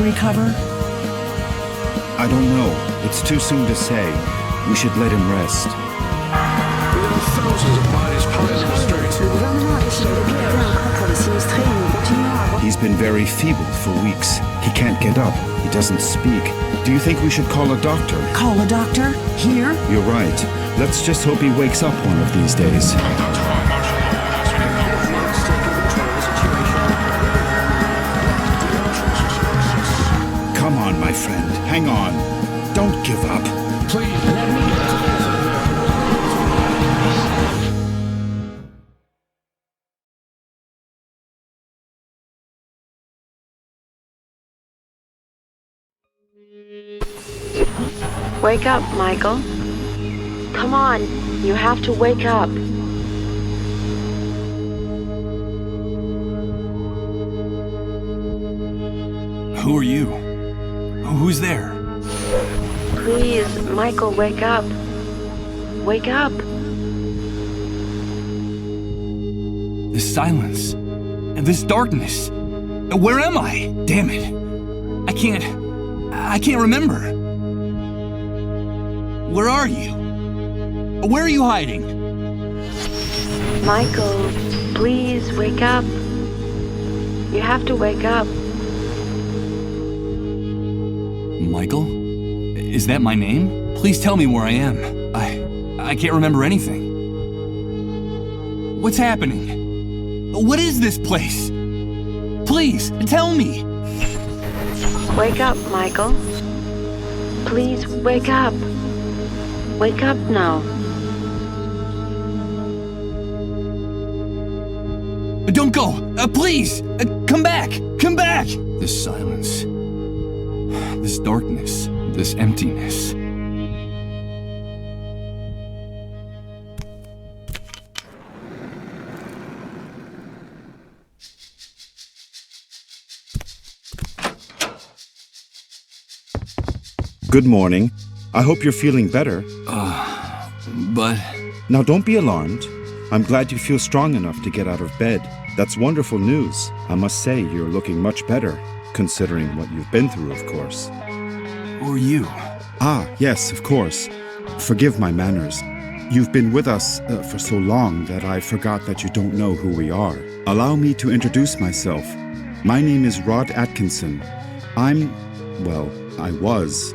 Recover? I don't know. It's too soon to say. We should let him rest. There are thousands of bodies piled in the streets. He's been very feeble for weeks. He can't get up. He doesn't speak. Do you think we should call a doctor? Call a doctor? Here? You're right. Let's just hope he wakes up one of these days. Come on, my friend. Hang on. Don't give up. Please, let me get to this. Wake up, Michael. Come on, you have to wake up. Who are you? Who's there? Please, Michael, wake up. Wake up. This silence. And this darkness. Where am I? Damn it. I can't remember. Where are you? Where are you hiding? Michael, please wake up. You have to wake up. Michael? Is that my name? Please tell me where I am. I can't remember anything. What's happening? What is this place? Please, tell me. Wake up, Michael. Please wake up. Wake up now. Don't go! Please! Come back! Come back! This silence. This darkness. This emptiness. Good morning. I hope you're feeling better. But... Now don't be alarmed. I'm glad you feel strong enough to get out of bed. That's wonderful news. I must say you're looking much better, considering what you've been through, of course. Who are you? Ah, yes, of course. Forgive my manners. You've been with us for so long that I forgot that you don't know who we are. Allow me to introduce myself. My name is Rod Atkinson. I was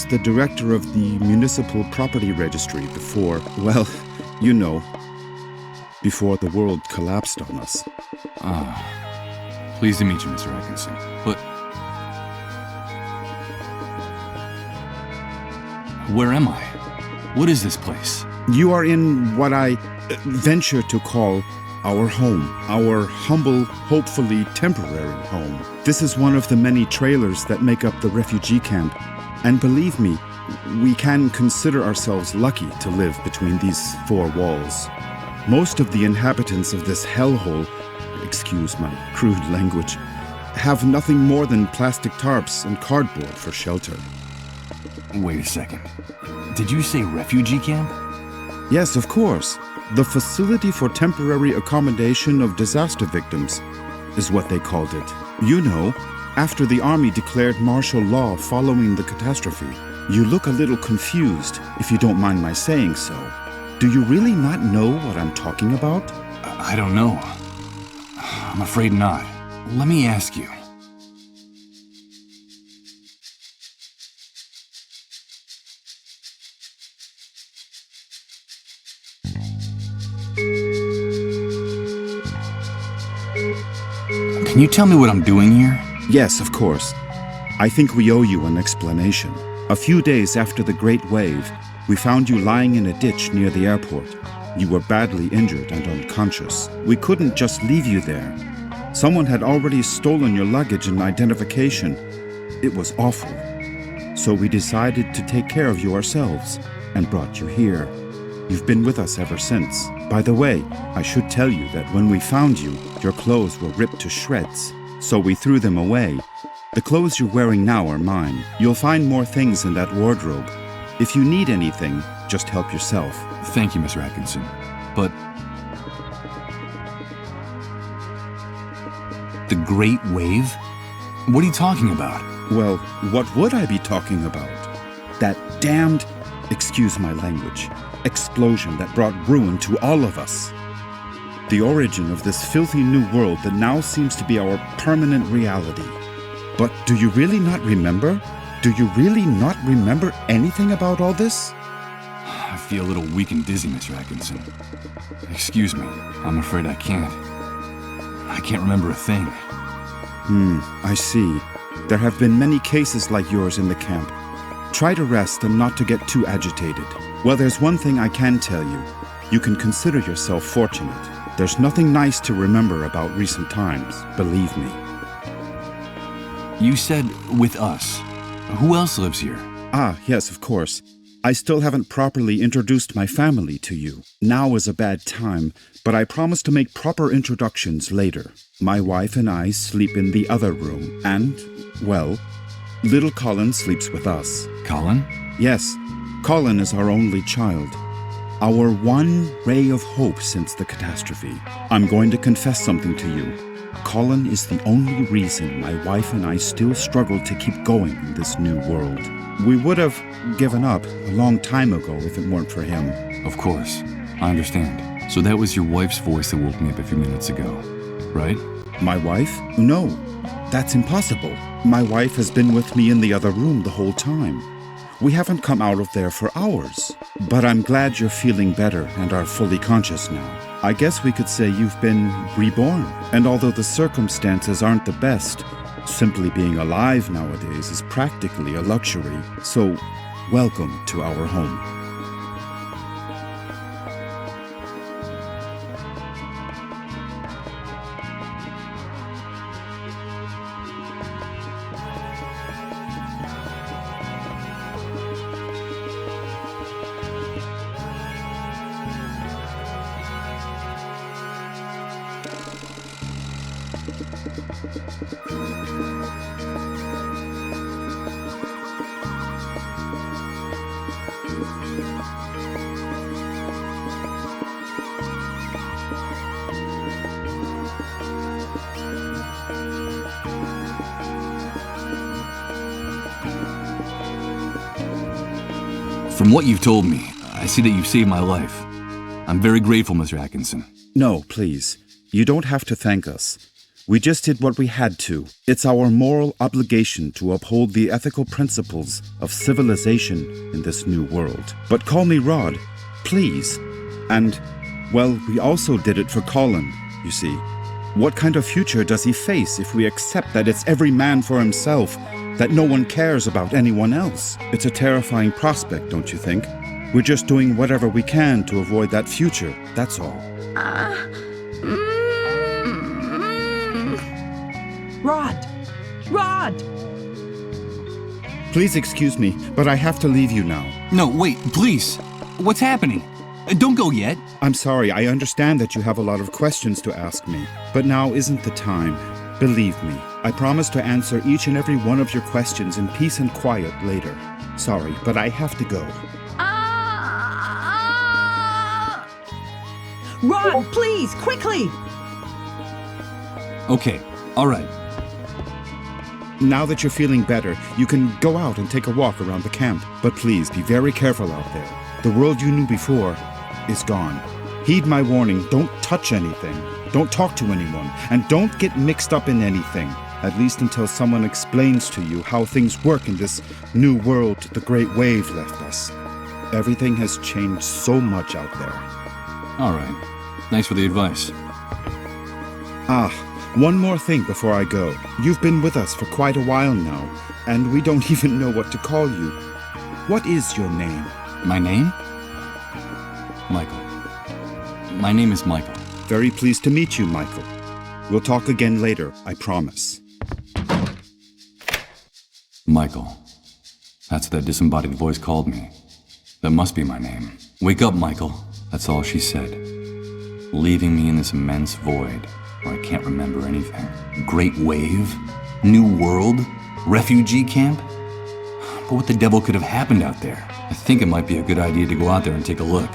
the director of the Municipal Property Registry before the world collapsed on us. Pleased to meet you, Mr. Atkinson. But... where am I? What is this place? You are in what I venture to call our home. Our humble, hopefully temporary home. This is one of the many trailers that make up the refugee camp. And believe me, we can consider ourselves lucky to live between these four walls. Most of the inhabitants of this hellhole, excuse my crude language, have nothing more than plastic tarps and cardboard for shelter. Wait a second. Did you say refugee camp? Yes, of course. The Facility for Temporary Accommodation of Disaster Victims is what they called it. You know, after the army declared martial law following the catastrophe. You look a little confused, if you don't mind my saying so. Do you really not know what I'm talking about? I don't know. I'm afraid not. Let me ask you. Can you tell me what I'm doing here? Yes, of course. I think we owe you an explanation. A few days after the Great Wave, we found you lying in a ditch near the airport. You were badly injured and unconscious. We couldn't just leave you there. Someone had already stolen your luggage and identification. It was awful. So we decided to take care of you ourselves and brought you here. You've been with us ever since. By the way, I should tell you that when we found you, your clothes were ripped to shreds, so we threw them away. The clothes you're wearing now are mine. You'll find more things in that wardrobe. If you need anything, just help yourself. Thank you, Mr. Atkinson. But... the Great Wave? What are you talking about? Well, what would I be talking about? That damned, excuse my language, explosion that brought ruin to all of us. The origin of this filthy new world that now seems to be our permanent reality. But do you really not remember? Do you really not remember anything about all this? I feel a little weak and dizzy, Mr. Atkinson. Excuse me, I'm afraid I can't. I can't remember a thing. I see. There have been many cases like yours in the camp. Try to rest and not to get too agitated. Well, there's one thing I can tell you. You can consider yourself fortunate. There's nothing nice to remember about recent times, believe me. You said with us. Who else lives here? Ah, yes, of course. I still haven't properly introduced my family to you. Now is a bad time, but I promise to make proper introductions later. My wife and I sleep in the other room, and, well, little Colin sleeps with us. Colin? Yes, Colin is our only child. Our one ray of hope since the catastrophe. I'm going to confess something to you. Colin is the only reason my wife and I still struggle to keep going in this new world. We would have given up a long time ago if it weren't for him. Of course. I understand. So that was your wife's voice that woke me up a few minutes ago, right? My wife? No, that's impossible. My wife has been with me in the other room the whole time. We haven't come out of there for hours. But I'm glad you're feeling better and are fully conscious now. I guess we could say you've been reborn. And although the circumstances aren't the best, simply being alive nowadays is practically a luxury. So, welcome to our home. From what you've told me, I see that you've saved my life. I'm very grateful, Mr. Atkinson. No, please. You don't have to thank us. We just did what we had to. It's our moral obligation to uphold the ethical principles of civilization in this new world. But call me Rod, please. And, well, we also did it for Colin, you see. What kind of future does he face if we accept that it's every man for himself, that no one cares about anyone else? It's a terrifying prospect, don't you think? We're just doing whatever we can to avoid that future, that's all. Rod! Please excuse me, but I have to leave you now. No, wait, please. What's happening? Don't go yet. I'm sorry, I understand that you have a lot of questions to ask me, but now isn't the time. Believe me, I promise to answer each and every one of your questions in peace and quiet later. Sorry, but I have to go. Rod, please, quickly! Okay, all right. Now that you're feeling better, you can go out and take a walk around the camp. But please be very careful out there. The world you knew before is gone. Heed my warning, don't touch anything. Don't talk to anyone, and don't get mixed up in anything, at least until someone explains to you how things work in this new world the Great Wave left us. Everything has changed so much out there. All right. Thanks for the advice. One more thing before I go. You've been with us for quite a while now, and we don't even know what to call you. What is your name? My name? Michael. My name is Michael. Very pleased to meet you, Michael. We'll talk again later, I promise. Michael. That's what that disembodied voice called me. That must be my name. Wake up, Michael. That's all she said. Leaving me in this immense void where I can't remember anything. Great wave? New world? Refugee camp? But what the devil could have happened out there? I think it might be a good idea to go out there and take a look.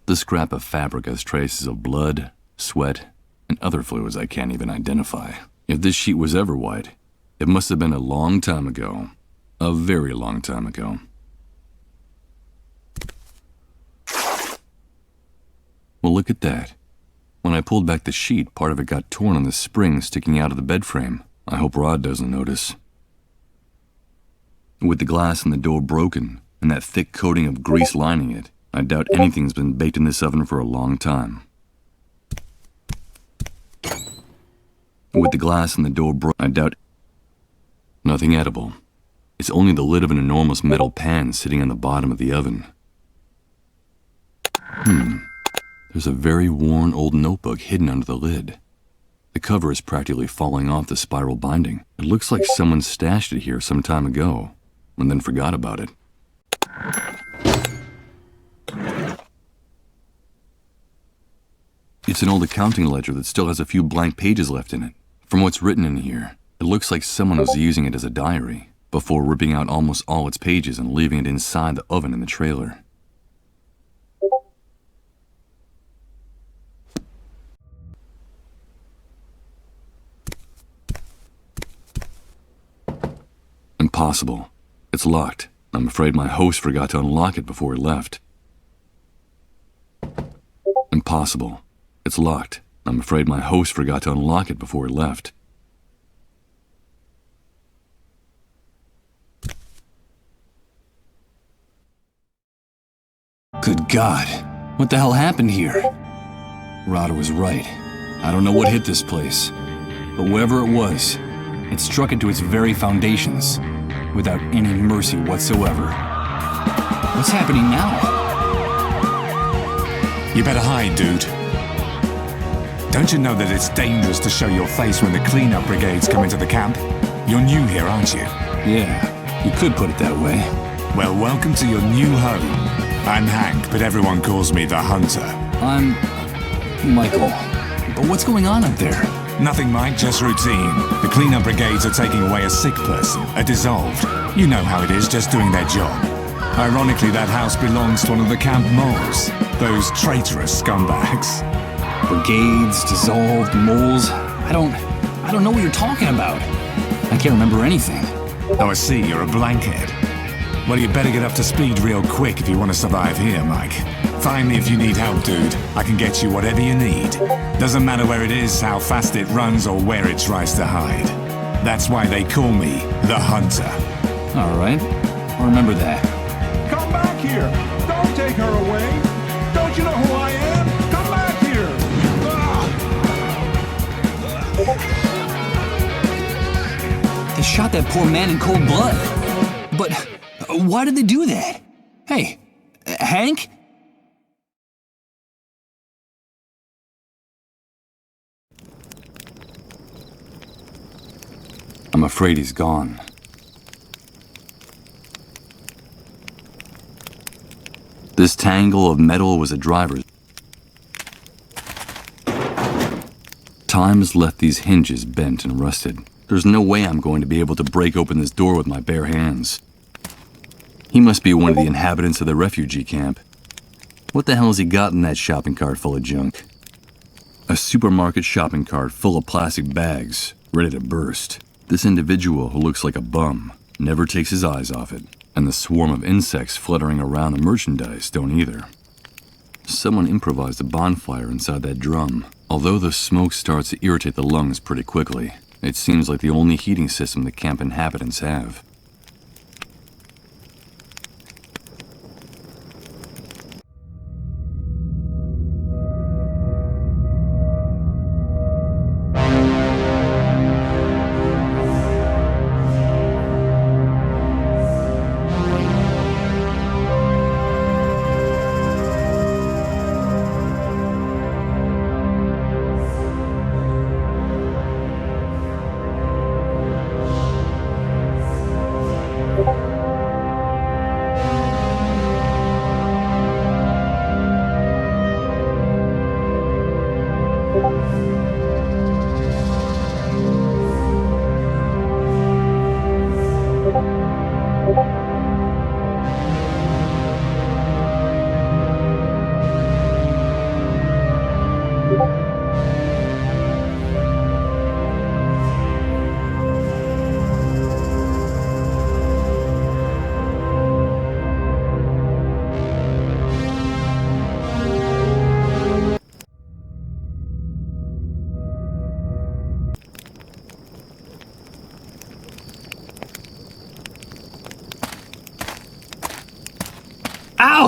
The scrap of fabric has traces of blood, sweat, and other fluids I can't even identify. If this sheet was ever white, it must have been a long time ago. A very long time ago. Well, look at that. When I pulled back the sheet, part of it got torn on the spring sticking out of the bed frame. I hope Rod doesn't notice. With the glass in the door broken and that thick coating of grease lining it, I doubt anything's been baked in this oven for a long time. With the glass in the door broken, I doubt nothing edible. It's only the lid of an enormous metal pan sitting on the bottom of the oven. There's a very worn old notebook hidden under the lid. The cover is practically falling off the spiral binding. It looks like someone stashed it here some time ago, and then forgot about it. It's an old accounting ledger that still has a few blank pages left in it. From what's written in here, it looks like someone was using it as a diary, before ripping out almost all its pages and leaving it inside the oven in the trailer. Impossible. It's locked. I'm afraid my host forgot to unlock it before he left. Impossible. It's locked. I'm afraid my host forgot to unlock it before he left. Good God. What the hell happened here? Rod was right. I don't know what hit this place, but whatever it was, it struck into its very foundations, without any mercy whatsoever. What's happening now? You better hide, dude. Don't you know that it's dangerous to show your face when the cleanup brigades come into the camp? You're new here, aren't you? Yeah, you could put it that way. Well, welcome to your new home. I'm Hank, but everyone calls me the Hunter. I'm Michael. But what's going on up there? Nothing, Mike, just routine. The cleanup brigades are taking away a sick person, a dissolved. You know how it is, just doing their job. Ironically, that house belongs to one of the camp moles. Those traitorous scumbags. Brigades, dissolved, moles. I don't know what you're talking about. I can't remember anything. Oh, I see, you're a blankhead. Well, you better get up to speed real quick if you want to survive here, Mike. Find me if you need help, dude. I can get you whatever you need. Doesn't matter where it is, how fast it runs, or where it tries to hide. That's why they call me the Hunter. All right, I'll remember that. Come back here! Don't take her away! Don't you know who I am? Come back here! They shot that poor man in cold blood. But why did they do that? Hey, Hank? I'm afraid he's gone. This tangle of metal was a driver's. Time has left these hinges bent and rusted. There's no way I'm going to be able to break open this door with my bare hands. He must be one of the inhabitants of the refugee camp. What the hell has he got in that shopping cart full of junk? A supermarket shopping cart full of plastic bags, ready to burst. This individual, who looks like a bum, never takes his eyes off it, and the swarm of insects fluttering around the merchandise don't either. Someone improvised a bonfire inside that drum. Although the smoke starts to irritate the lungs pretty quickly, it seems like the only heating system the camp inhabitants have.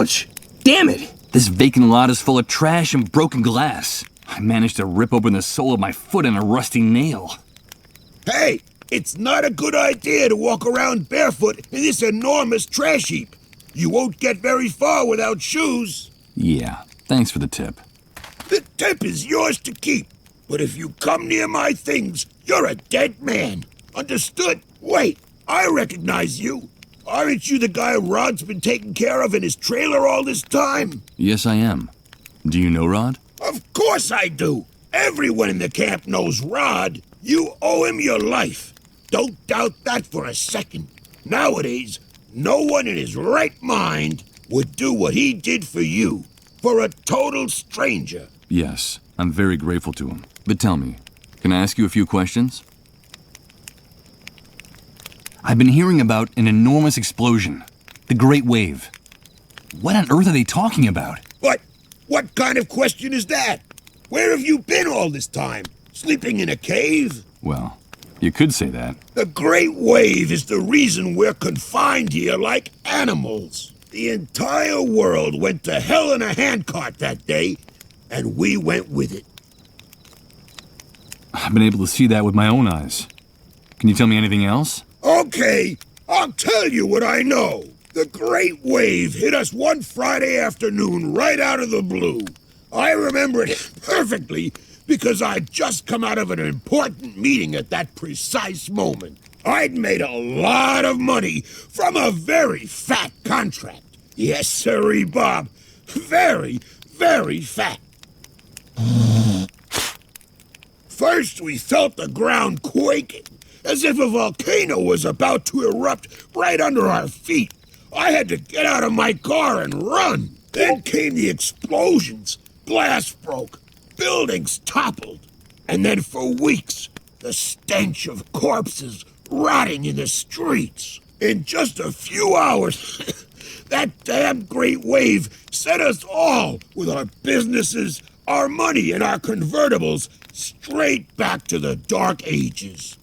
Ouch! Damn it! This vacant lot is full of trash and broken glass. I managed to rip open the sole of my foot in a rusty nail. Hey, it's not a good idea to walk around barefoot in this enormous trash heap. You won't get very far without shoes. Yeah, thanks for the tip. The tip is yours to keep. But if you come near my things, you're a dead man. Understood? Wait, I recognize you. Aren't you the guy Rod's been taking care of in his trailer all this time? Yes, I am. Do you know Rod? Of course I do. Everyone in the camp knows Rod. You owe him your life. Don't doubt that for a second. Nowadays, no one in his right mind would do what he did for you. For a total stranger. Yes, I'm very grateful to him. But tell me, can I ask you a few questions? I've been hearing about an enormous explosion. The Great Wave. What on earth are they talking about? What kind of question is that? Where have you been all this time? Sleeping in a cave? Well, you could say that. The Great Wave is the reason we're confined here like animals. The entire world went to hell in a handcart that day, and we went with it. I've been able to see that with my own eyes. Can you tell me anything else? Okay, I'll tell you what I know. The Great Wave hit us one Friday afternoon right out of the blue. I remember it perfectly because I'd just come out of an important meeting at that precise moment. I'd made a lot of money from a very fat contract. Yes, sirree, Bob. Very, very fat. First, we felt the ground quaking, as if a volcano was about to erupt right under our feet. I had to get out of my car and run. Then came the explosions. Glass broke. Buildings toppled. And then for weeks, the stench of corpses rotting in the streets. In just a few hours, that damn Great Wave set us all, with our businesses, our money, and our convertibles, straight back to the Dark Ages.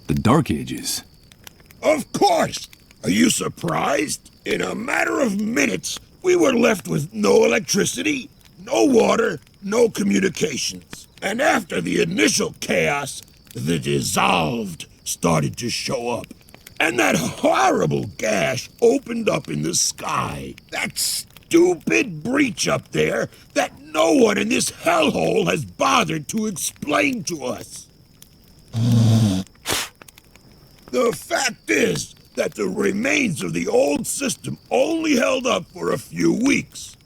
The Dark Ages? Of course! Are you surprised? In a matter of minutes, we were left with no electricity, no water, no communications. And after the initial chaos, the dissolved started to show up. And that horrible gash opened up in the sky. That stupid breach up there that no one in this hellhole has bothered to explain to us. The fact is that the remains of the old system only held up for a few weeks.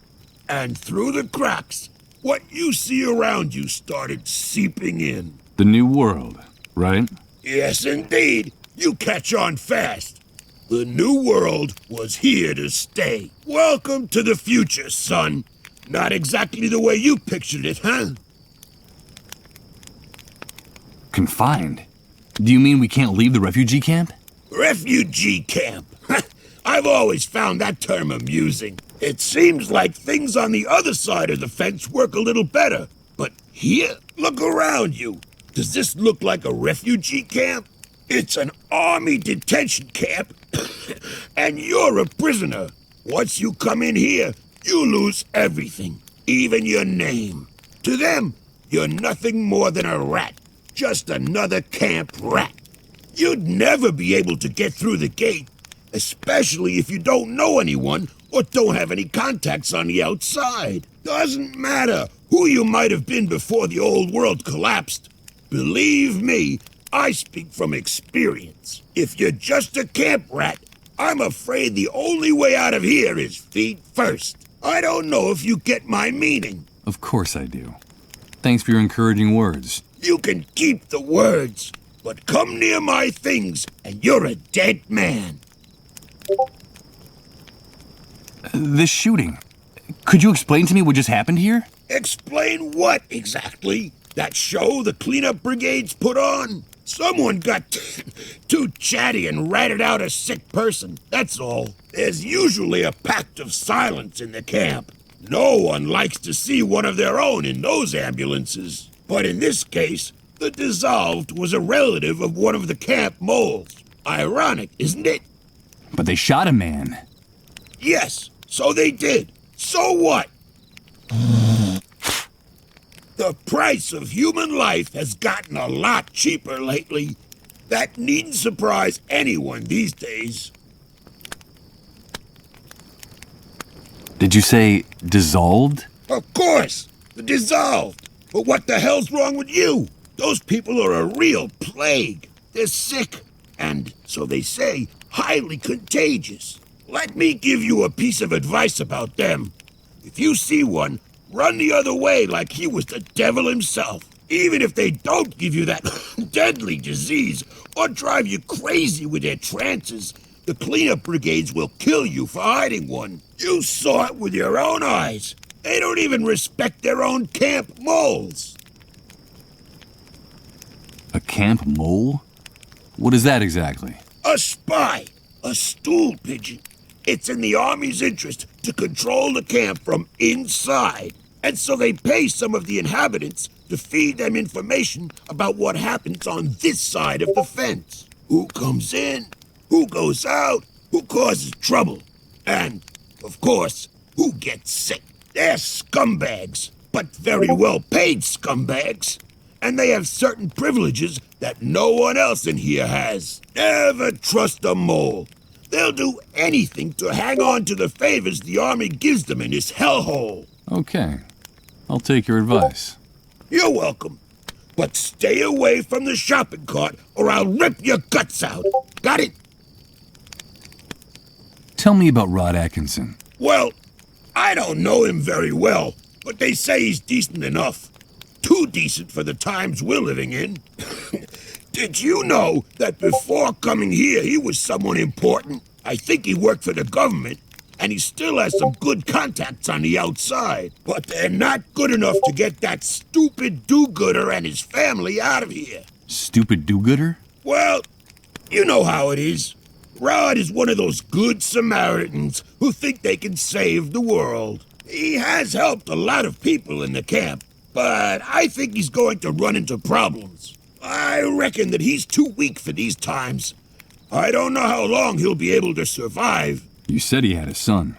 And through the cracks, what you see around you started seeping in. The new world, right? Yes, indeed. You catch on fast. The new world was here to stay. Welcome to the future, son. Not exactly the way you pictured it, huh? Confined? Do you mean we can't leave the refugee camp? Refugee camp. I've always found that term amusing. It seems like things on the other side of the fence work a little better. But here, look around you. Does this look like a refugee camp? It's an army detention camp, and you're a prisoner. Once you come in here, you lose everything, even your name. To them, you're nothing more than a rat, just another camp rat. You'd never be able to get through the gate, especially if you don't know anyone or don't have any contacts on the outside. Doesn't matter who you might have been before the old world collapsed. Believe me, I speak from experience. If you're just a camp rat, I'm afraid the only way out of here is feet first. I don't know if you get my meaning. Of course I do. Thanks for your encouraging words. You can keep the words, but come near my things and you're a dead man. This shooting. Could you explain to me what just happened here? Explain what exactly? That show the cleanup brigades put on? Someone got too chatty and ratted out a sick person, that's all. There's usually a pact of silence in the camp. No one likes to see one of their own in those ambulances. But in this case, the dissolved was a relative of one of the camp moles. Ironic, isn't it? But they shot a man. Yes, so they did. So what? The price of human life has gotten a lot cheaper lately. That needn't surprise anyone these days. Did you say dissolved? Of course, dissolved. But what the hell's wrong with you? Those people are a real plague. They're sick, and, so they say, highly contagious. Let me give you a piece of advice about them. If you see one, run the other way like he was the devil himself. Even if they don't give you that deadly disease or drive you crazy with their trances, the cleanup brigades will kill you for hiding one. You saw it with your own eyes. They don't even respect their own camp moles. A camp mole? What is that exactly? A spy. A stool pigeon. It's in the Army's interest to control the camp from inside. And so they pay some of the inhabitants to feed them information about what happens on this side of the fence. Who comes in, who goes out, who causes trouble. And, of course, who gets sick. They're scumbags, but very well-paid scumbags. And they have certain privileges that no one else in here has. Never trust a mole. They'll do anything to hang on to the favors the Army gives them in this hellhole. Okay. I'll take your advice. You're welcome. But stay away from the shopping cart or I'll rip your guts out. Got it? Tell me about Rod Atkinson. Well, I don't know him very well, but they say he's decent enough. Too decent for the times we're living in. Did you know that before coming here, he was someone important? I think he worked for the government, and he still has some good contacts on the outside. But they're not good enough to get that stupid do-gooder and his family out of here. Stupid do-gooder? Well, you know how it is. Rod is one of those good Samaritans who think they can save the world. He has helped a lot of people in the camp, but I think he's going to run into problems. I reckon that he's too weak for these times. I don't know how long he'll be able to survive. You said he had a son.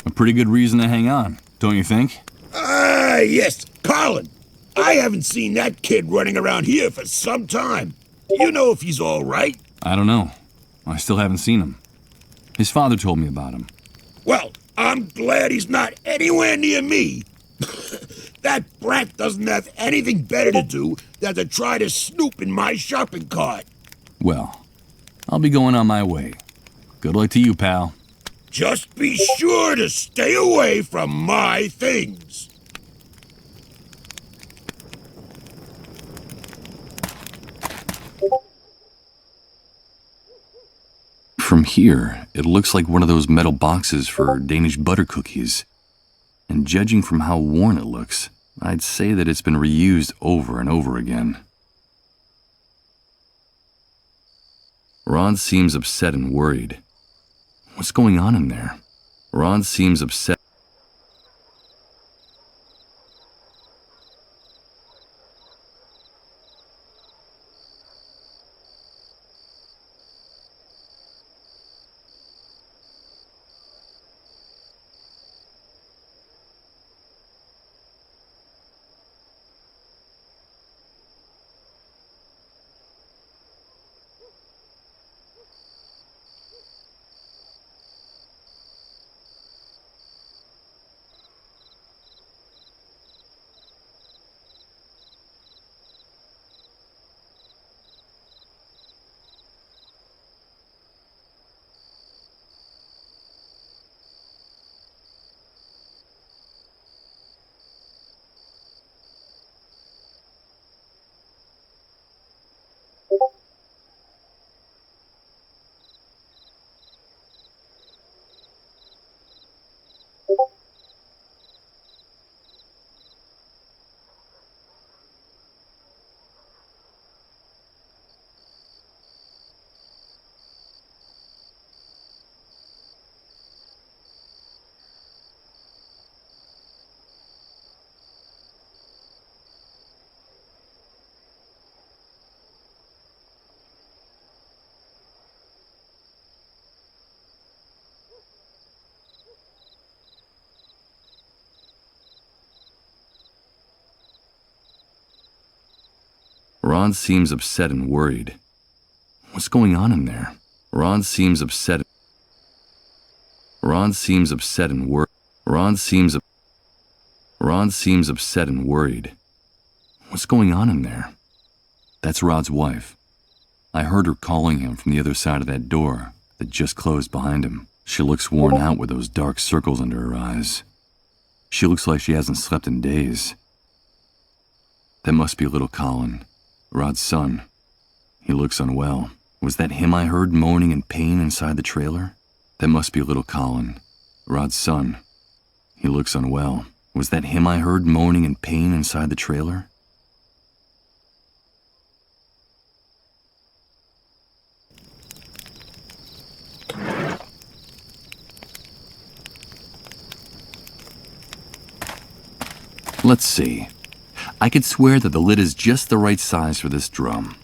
A pretty good reason to hang on, don't you think? Yes, Colin. I haven't seen that kid running around here for some time. You know if he's all right? I don't know. I still haven't seen him. His father told me about him. Well, I'm glad he's not anywhere near me. That brat doesn't have anything better to do than to try to snoop in my shopping cart. Well, I'll be going on my way. Good luck to you, pal. Just be sure to stay away from my things. From here, it looks like one of those metal boxes for Danish butter cookies. And judging from how worn it looks, I'd say that it's been reused over and over again. Ron seems upset and worried. What's going on in there? Ron seems upset. Rod seems upset and worried. What's going on in there? Rod seems upset and worried. Rod seems upset and worried. What's going on in there? That's Rod's wife. I heard her calling him from the other side of that door that just closed behind him. She looks worn out with those dark circles under her eyes. She looks like she hasn't slept in days. That must be little Colin, Rod's son. He looks unwell. Was that him I heard moaning in pain inside the trailer? That must be little Colin, Rod's son. He looks unwell. Was that him I heard moaning in pain inside the trailer? Let's see. I could swear that the lid is just the right size for this drum.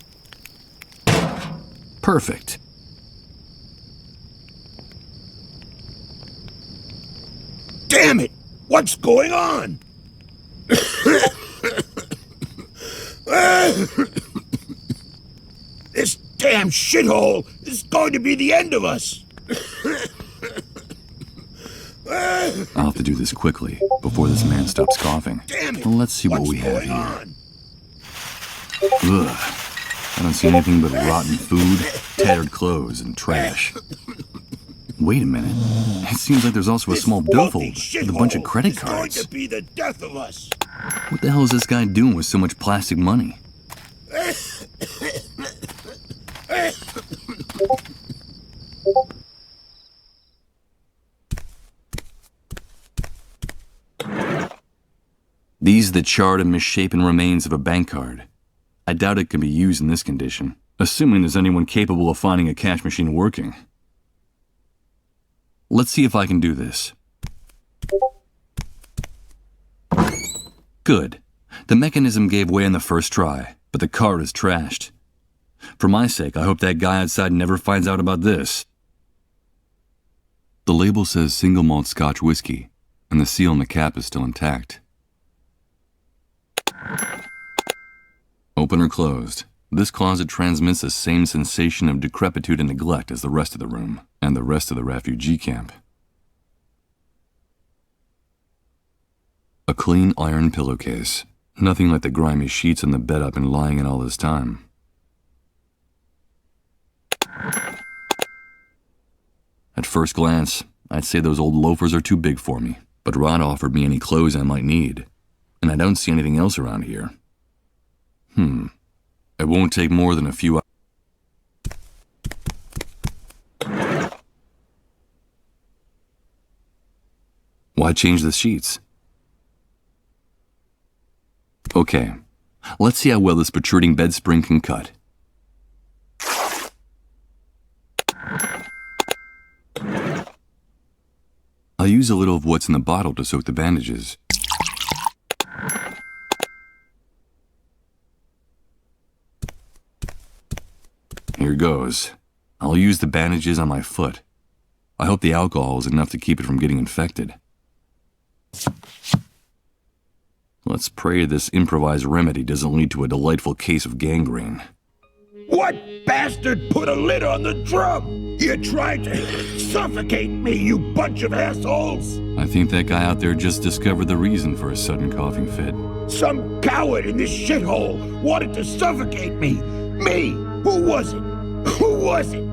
Perfect. Damn it! What's going on? This damn shithole is going to be the end of us. I'll have to do this quickly before this man stops coughing. Damn it! Let's see what What's we have going here. on? Ugh. I don't see anything but rotten food, tattered clothes, and trash. Wait a minute. It seems like there's also a This small filthy billfold with a bunch of shithole credit is going cards. to be the death of us. What the hell is this guy doing with so much plastic money? These are the charred and misshapen remains of a bank card. I doubt it can be used in this condition, assuming there's anyone capable of finding a cash machine working. Let's see if I can do this. Good. The mechanism gave way on the first try, but the card is trashed. For my sake, I hope that guy outside never finds out about this. The label says single malt Scotch whiskey, and the seal on the cap is still intact. Open or closed, this closet transmits the same sensation of decrepitude and neglect as the rest of the room, and the rest of the refugee camp. A clean iron pillowcase. Nothing like the grimy sheets on the bed I've been lying in all this time. At first glance, I'd say those old loafers are too big for me, but Rod offered me any clothes I might need, and I don't see anything else around here. It won't take more than a few hours. Why change the sheets? Okay, let's see how well this protruding bed spring can cut. I'll use a little of what's in the bottle to soak the bandages. Here goes. I'll use the bandages on my foot. I hope the alcohol is enough to keep it from getting infected. Let's pray this improvised remedy doesn't lead to a delightful case of gangrene. What bastard put a lid on the drum? You tried to suffocate me, you bunch of assholes! I think that guy out there just discovered the reason for a sudden coughing fit. Some coward in this shithole wanted to suffocate me! Me! Who was it? Who was it?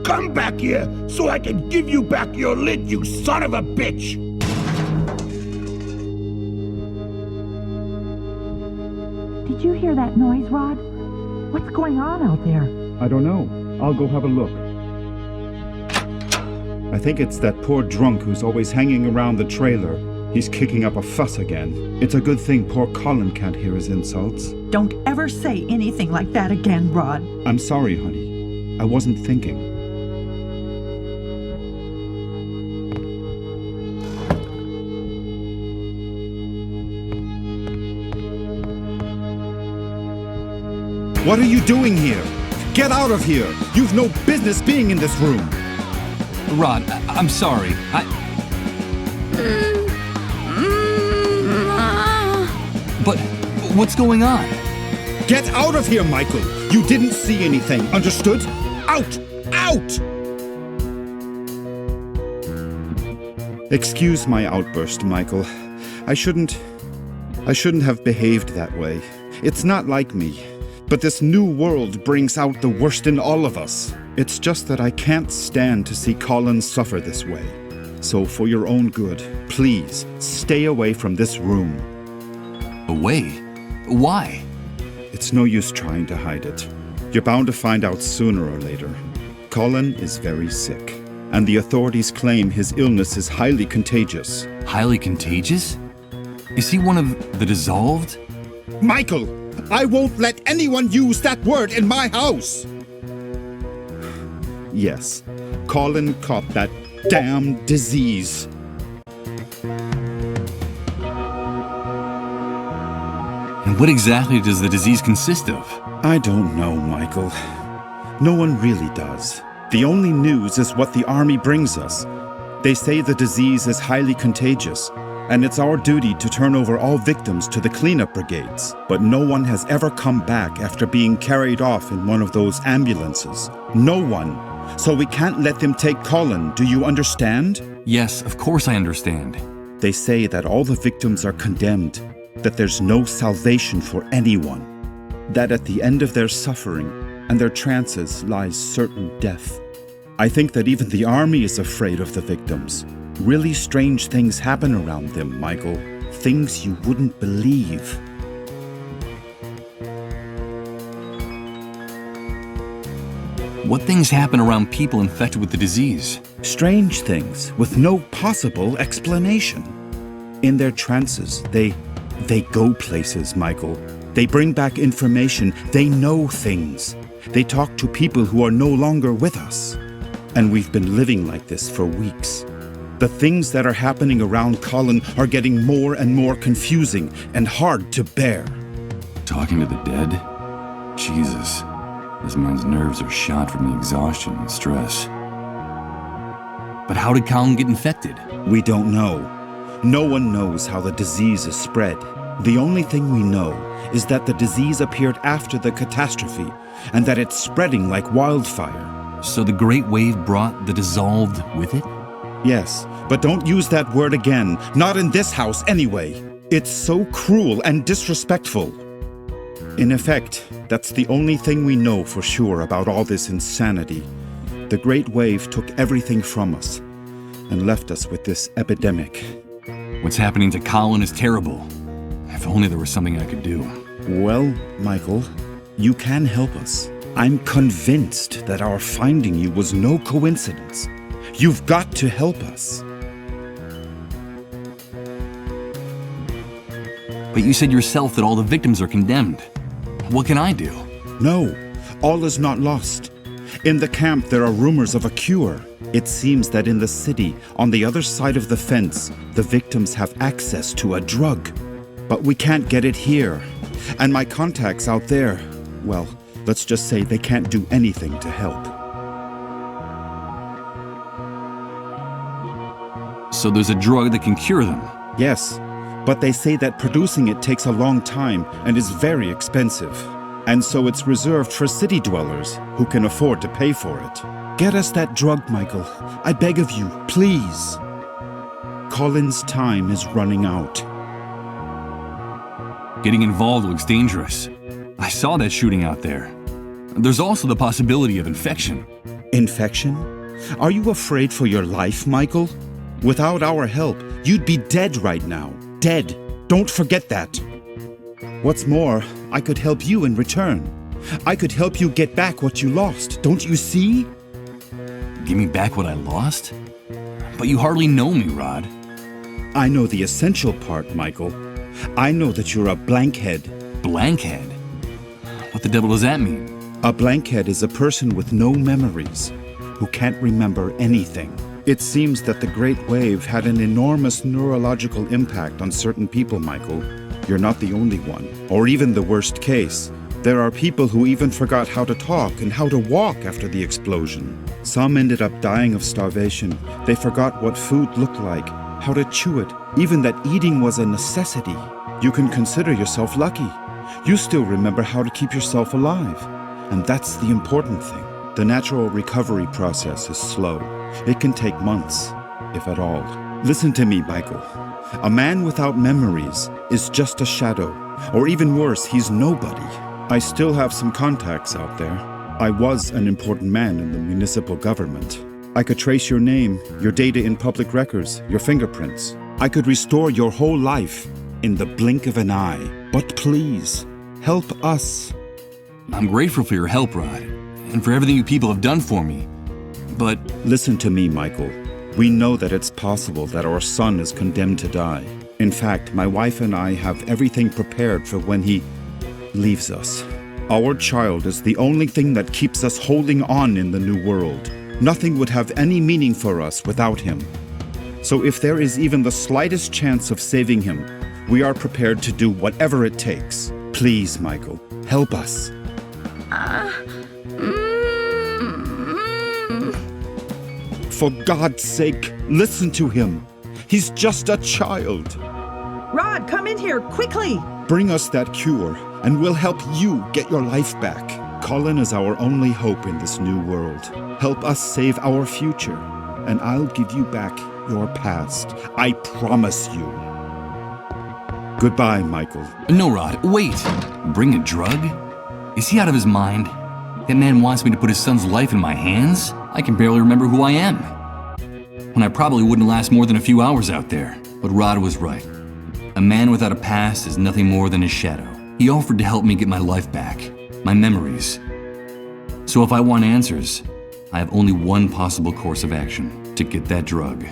Come back here so I can give you back your lid, you son of a bitch! Did you hear that noise, Rod? What's going on out there? I don't know. I'll go have a look. I think it's that poor drunk who's always hanging around the trailer. He's kicking up a fuss again. It's a good thing poor Colin can't hear his insults. Don't ever say anything like that again, Rod. I'm sorry, honey. I wasn't thinking. What are you doing here? Get out of here! You've no business being in this room! Rod, I'm sorry. But what's going on? Get out of here, Michael! You didn't see anything, understood? Out! Out! Excuse my outburst, Michael. I shouldn't have behaved that way. It's not like me. But this new world brings out the worst in all of us. It's just that I can't stand to see Colin suffer this way. So for your own good, please stay away from this room. Away? Why? It's no use trying to hide it. You're bound to find out sooner or later. Colin is very sick, and the authorities claim his illness is highly contagious. Highly contagious? Is he one of the dissolved? Michael! I won't let anyone use that word in my house! Yes, Colin caught that damn disease. And what exactly does the disease consist of? I don't know, Michael. No one really does. The only news is what the army brings us. They say the disease is highly contagious, and it's our duty to turn over all victims to the cleanup brigades. But no one has ever come back after being carried off in one of those ambulances. No one. So we can't let them take Colin, do you understand? Yes, of course I understand. They say that all the victims are condemned, that there's no salvation for anyone, that at the end of their suffering and their trances lies certain death. I think that even the army is afraid of the victims. Really strange things happen around them, Michael. Things you wouldn't believe. What things happen around people infected with the disease? Strange things with no possible explanation. In their trances, they go places, Michael. They bring back information. They know things. They talk to people who are no longer with us. And we've been living like this for weeks. The things that are happening around Colin are getting more and more confusing and hard to bear. Talking to the dead? Jesus. This man's nerves are shot from the exhaustion and stress. But how did Colin get infected? We don't know. No one knows how the disease is spread. The only thing we know is that the disease appeared after the catastrophe and that it's spreading like wildfire. So the Great Wave brought the dissolved with it? Yes, but don't use that word again. Not in this house, anyway. It's so cruel and disrespectful. In effect, that's the only thing we know for sure about all this insanity. The Great Wave took everything from us and left us with this epidemic. What's happening to Colin is terrible. If only there was something I could do. Well, Michael, you can help us. I'm convinced that our finding you was no coincidence. You've got to help us. But you said yourself that all the victims are condemned. What can I do? No, all is not lost. In the camp, there are rumors of a cure. It seems that in the city, on the other side of the fence, the victims have access to a drug. But we can't get it here. And my contacts out there, well, let's just say they can't do anything to help. So there's a drug that can cure them? Yes, but they say that producing it takes a long time and is very expensive. And so it's reserved for city dwellers who can afford to pay for it. Get us that drug, Michael. I beg of you, please. Colin's time is running out. Getting involved looks dangerous. I saw that shooting out there. There's also the possibility of infection. Infection? Are you afraid for your life, Michael? Without our help, you'd be dead right now. Dead. Don't forget that. What's more, I could help you in return. I could help you get back what you lost. Don't you see? Give me back what I lost? But you hardly know me, Rod. I know the essential part, Michael. I know that you're a blankhead. Blankhead? What the devil does that mean? A blankhead is a person with no memories, who can't remember anything. It seems that the Great Wave had an enormous neurological impact on certain people, Michael. You're not the only one, or even the worst case. There are people who even forgot how to talk and how to walk after the explosion. Some ended up dying of starvation. They forgot what food looked like, how to chew it, even that eating was a necessity. You can consider yourself lucky. You still remember how to keep yourself alive. And that's the important thing. The natural recovery process is slow. It can take months, if at all. Listen to me, Michael. A man without memories is just a shadow. Or even worse, he's nobody. I still have some contacts out there. I was an important man in the municipal government. I could trace your name, your data in public records, your fingerprints. I could restore your whole life in the blink of an eye. But please, help us. I'm grateful for your help, Rod, and for everything you people have done for me. But listen to me, Michael. We know that it's possible that our son is condemned to die. In fact, my wife and I have everything prepared for when he leaves us. Our child is the only thing that keeps us holding on in the new world. Nothing would have any meaning for us without him. So if there is even the slightest chance of saving him, we are prepared to do whatever it takes. Please, Michael, help us. For God's sake, listen to him. He's just a child. Rod, come in here, quickly! Bring us that cure, and we'll help you get your life back. Colin is our only hope in this new world. Help us save our future, and I'll give you back your past. I promise you. Goodbye, Michael. No, Rod, wait. Bring a drug? Is he out of his mind? That man wants me to put his son's life in my hands? I can barely remember who I am. And I probably wouldn't last more than a few hours out there. But Rod was right. A man without a past is nothing more than his shadow. He offered to help me get my life back, my memories. So if I want answers, I have only one possible course of action: to get that drug.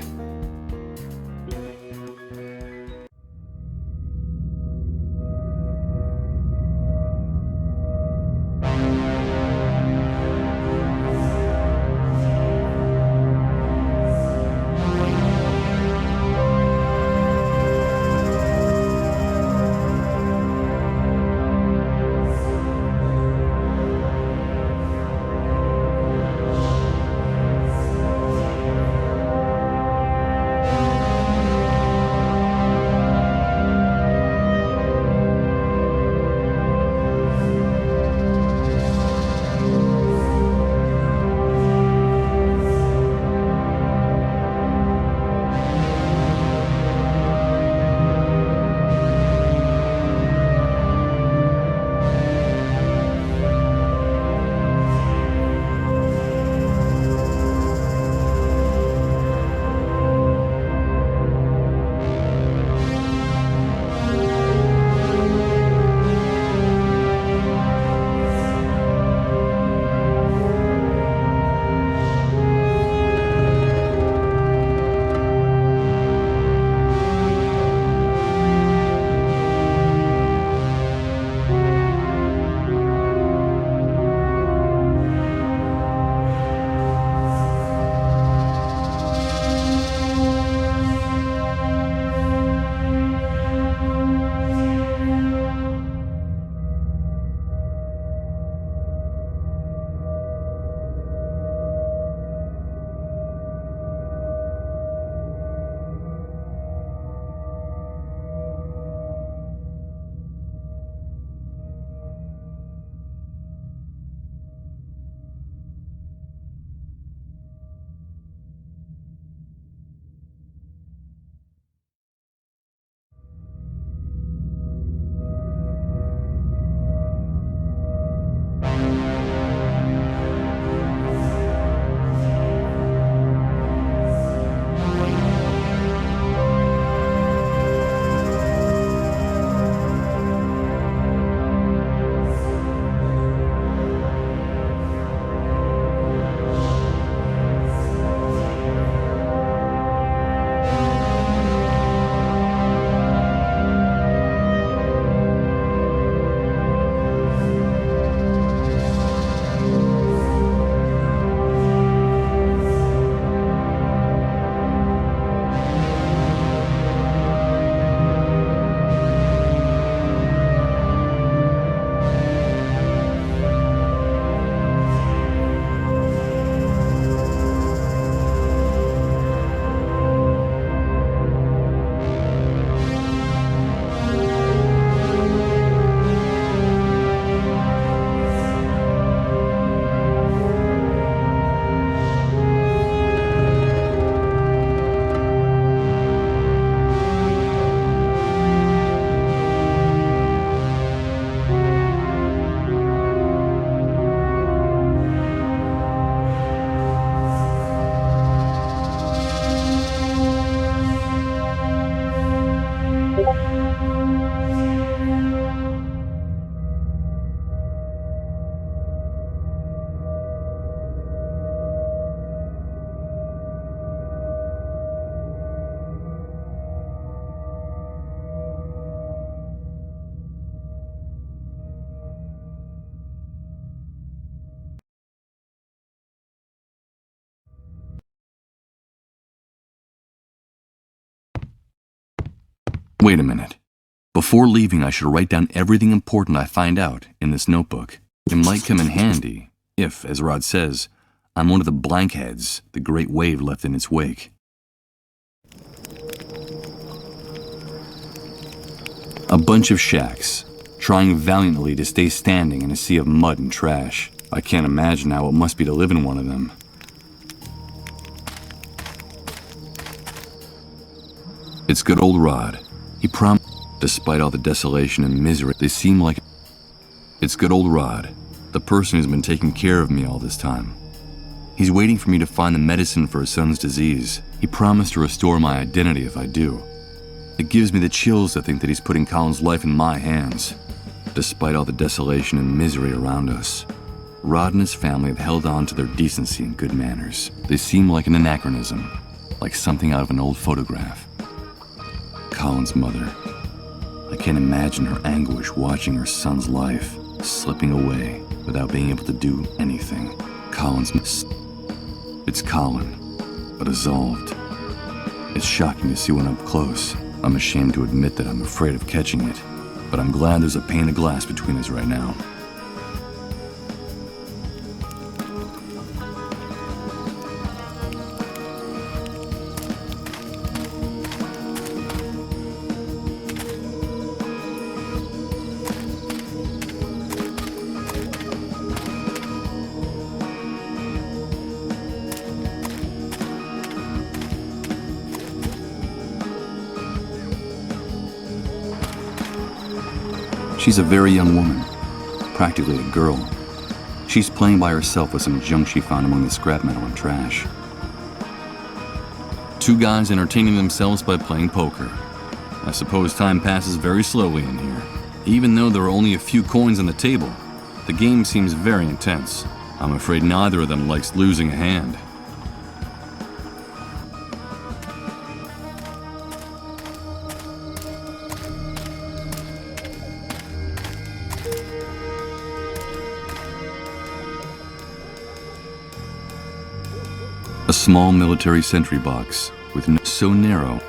Wait a minute. Before leaving, I should write down everything important I find out in this notebook. It might come in handy if, as Rod says, I'm one of the blankheads the great wave left in its wake. A bunch of shacks, trying valiantly to stay standing in a sea of mud and trash. I can't imagine how it must be to live in one of them. It's good old Rod. He promised, despite all the desolation and misery, they seem like... It's good old Rod, the person who's been taking care of me all this time. He's waiting for me to find the medicine for his son's disease. He promised to restore my identity if I do. It gives me the chills to think that he's putting Colin's life in my hands. Despite all the desolation and misery around us, Rod and his family have held on to their decency and good manners. They seem like an anachronism, like something out of an old photograph. Colin's mother. I can't imagine her anguish watching her son's life slipping away without being able to do anything. It's Colin, but dissolved. It's shocking to see one up close. I'm ashamed to admit that I'm afraid of catching it, but I'm glad there's a pane of glass between us right now. She's a very young woman, practically a girl. She's playing by herself with some junk she found among the scrap metal and trash. Two guys entertaining themselves by playing poker. I suppose time passes very slowly in here. Even though there are only a few coins on the table, the game seems very intense. I'm afraid neither of them likes losing a hand. A small military sentry box with so narrow,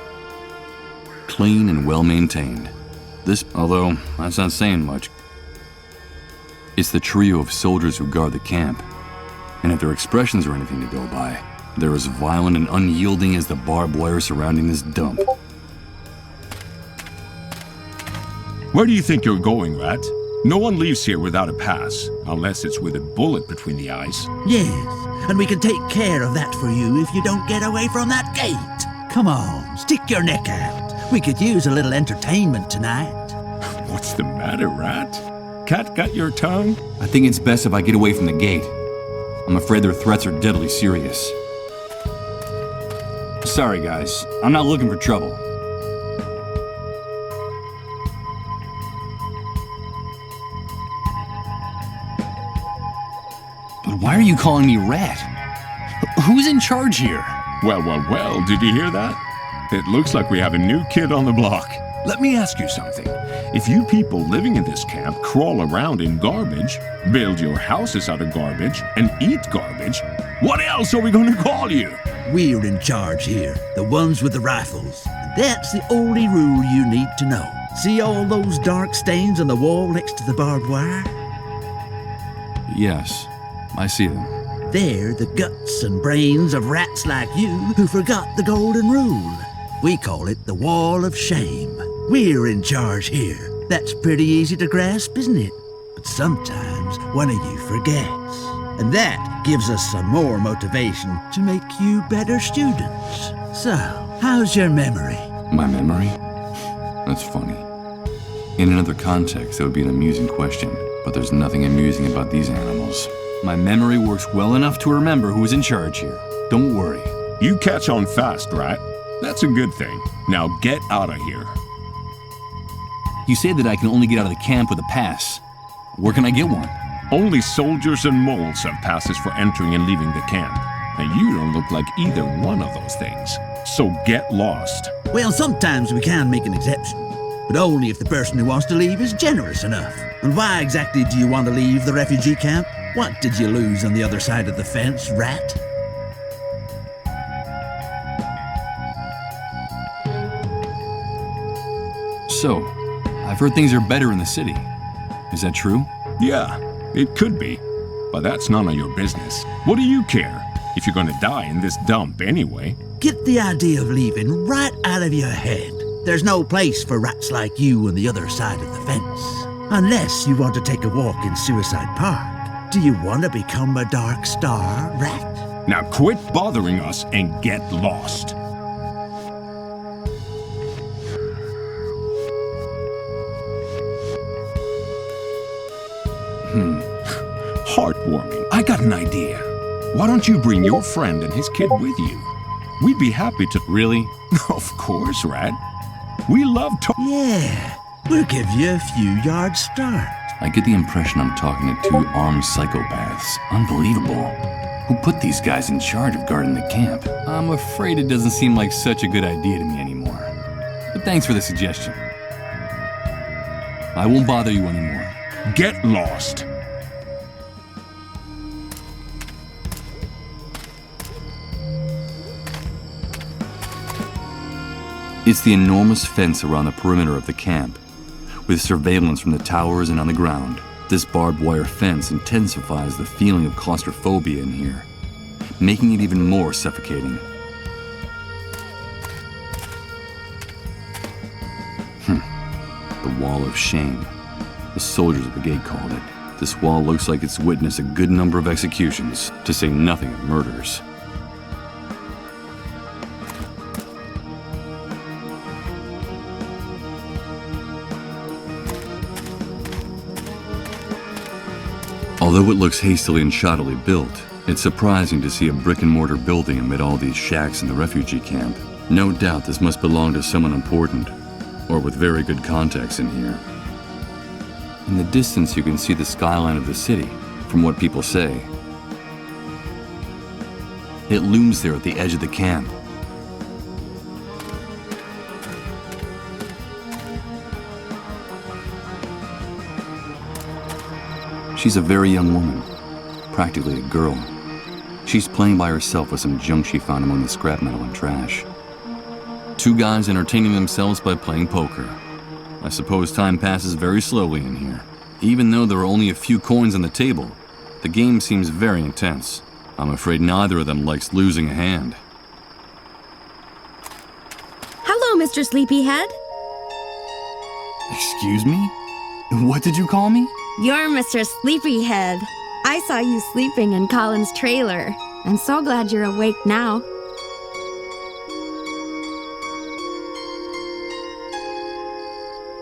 clean and well maintained. This, although that's not saying much, it's the trio of soldiers who guard the camp. And if their expressions are anything to go by, they're as violent and unyielding as the barbed wire surrounding this dump. Where do you think you're going, Rat? No one leaves here without a pass, unless it's with a bullet between the eyes. Yes, and we can take care of that for you if you don't get away from that gate. Come on, stick your neck out. We could use a little entertainment tonight. What's the matter, Rat? Cat got your tongue? I think it's best if I get away from the gate. I'm afraid their threats are deadly serious. Sorry, guys. I'm not looking for trouble. But why are you calling me Rat? Who's in charge here? Well, did you hear that? It looks like we have a new kid on the block. Let me ask you something. If you people living in this camp crawl around in garbage, build your houses out of garbage, and eat garbage, what else are we going to call you? We're in charge here, the ones with the rifles. That's the only rule you need to know. See all those dark stains on the wall next to the barbed wire? Yes, I see them. They're the guts and brains of rats like you who forgot the golden rule. We call it the Wall of Shame. We're in charge here. That's pretty easy to grasp, isn't it? But sometimes one of you forgets. And that gives us some more motivation to make you better students. So, how's your memory? My memory? That's funny. In another context, that would be an amusing question, but there's nothing amusing about these animals. My memory works well enough to remember who's in charge here. Don't worry. You catch on fast, Rat. That's a good thing. Now get out of here. You say that I can only get out of the camp with a pass. Where can I get one? Only soldiers and moles have passes for entering and leaving the camp. And you don't look like either one of those things. So get lost. Well, sometimes we can make an exception, but only if the person who wants to leave is generous enough. And why exactly do you want to leave the refugee camp? What did you lose on the other side of the fence, Rat? So, I've heard things are better in the city. Is that true? Yeah, it could be. But that's none of your business. What do you care if you're gonna die in this dump anyway? Get the idea of leaving right out of your head. There's no place for rats like you on the other side of the fence. Unless you want to take a walk in Suicide Park. Do you want to become a Dark Star rat? Now quit bothering us and get lost. Heartwarming. I got an idea. Why don't you bring your friend and his kid with you? We'd be happy to... Really? Of course, Rat. We love Yeah, we'll give you a few yards start. I get the impression I'm talking to two armed psychopaths. Unbelievable. Who put these guys in charge of guarding the camp? I'm afraid it doesn't seem like such a good idea to me anymore. But thanks for the suggestion. I won't bother you anymore. Get lost. It's the enormous fence around the perimeter of the camp, with surveillance from the towers and on the ground. This barbed wire fence intensifies the feeling of claustrophobia in here, making it even more suffocating. The Wall of Shame. The soldiers at the gate called it. This wall looks like it's witnessed a good number of executions, to say nothing of murders. Although it looks hastily and shoddily built, it's surprising to see a brick-and-mortar building amid all these shacks in the refugee camp. No doubt this must belong to someone important, or with very good contacts in here. In the distance you can see the skyline of the city, from what people say. It looms there at the edge of the camp. She's a very young woman, practically a girl. She's playing by herself with some junk she found among the scrap metal and trash. Two guys entertaining themselves by playing poker. I suppose time passes very slowly in here. Even though there are only a few coins on the table, the game seems very intense. I'm afraid neither of them likes losing a hand. Hello, Mr. Sleepyhead. Excuse me? What did you call me? You're Mr. Sleepyhead. I saw you sleeping in Colin's trailer. I'm so glad you're awake now.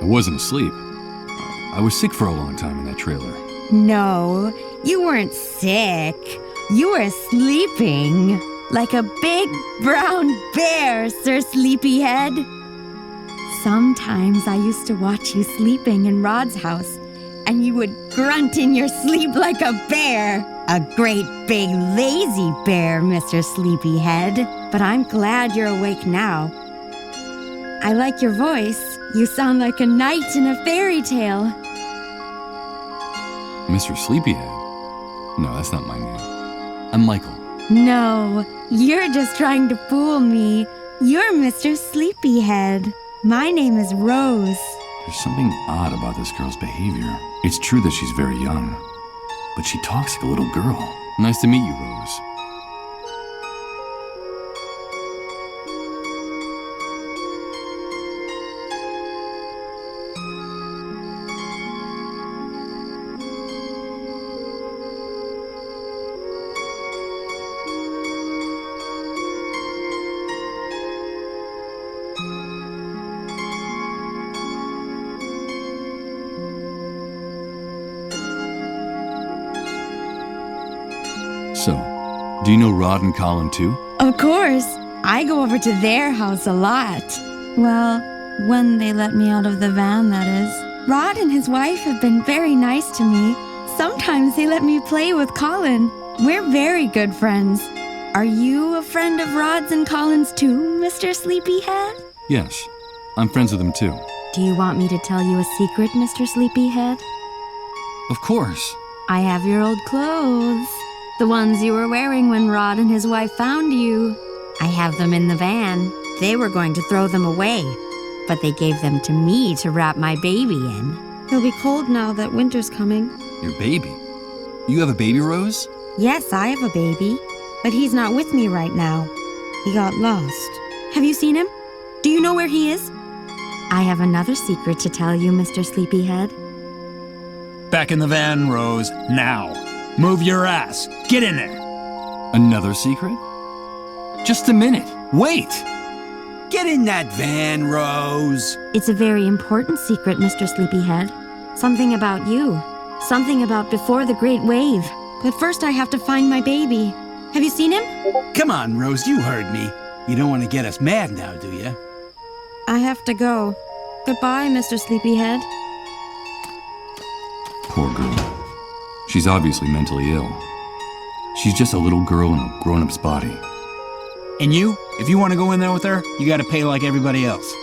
I wasn't asleep. I was sick for a long time in that trailer. No, you weren't sick. You were sleeping. Like a big brown bear, Sir Sleepyhead. Sometimes I used to watch you sleeping in Rod's house, and you would grunt in your sleep like a bear. A great big lazy bear, Mr. Sleepyhead. But I'm glad you're awake now. I like your voice. You sound like a knight in a fairy tale. Mr. Sleepyhead? No, that's not my name. I'm Michael. No, you're just trying to fool me. You're Mr. Sleepyhead. My name is Rose. There's something odd about this girl's behavior. It's true that she's very young, but she talks like a little girl. Nice to meet you, Rose. So, do you know Rod and Colin too? Of course. I go over to their house a lot. Well, when they let me out of the van, that is. Rod and his wife have been very nice to me. Sometimes they let me play with Colin. We're very good friends. Are you a friend of Rod's and Colin's too, Mr. Sleepyhead? Yes, I'm friends with them too. Do you want me to tell you a secret, Mr. Sleepyhead? Of course. I have your old clothes. The ones you were wearing when Rod and his wife found you. I have them in the van. They were going to throw them away. but they gave them to me to wrap my baby in. He'll be cold now that winter's coming. Your baby? You have a baby, Rose? Yes, I have a baby, but he's not with me right now. He got lost. Have you seen him? Do you know where he is? I have another secret to tell you, Mr. Sleepyhead. Back in the van, Rose, now. Move your ass. Get in there. Another secret? Just a minute. Wait! Get in that van, Rose. It's a very important secret, Mr. Sleepyhead. Something about you. Something about before the Great Wave. But first I have to find my baby. Have you seen him? Come on, Rose, you heard me. You don't want to get us mad now, do you? I have to go. Goodbye, Mr. Sleepyhead. Poor girl. She's obviously mentally ill. She's just a little girl in a grown-up's body. And you? If you want to go in there with her, you gotta pay like everybody else.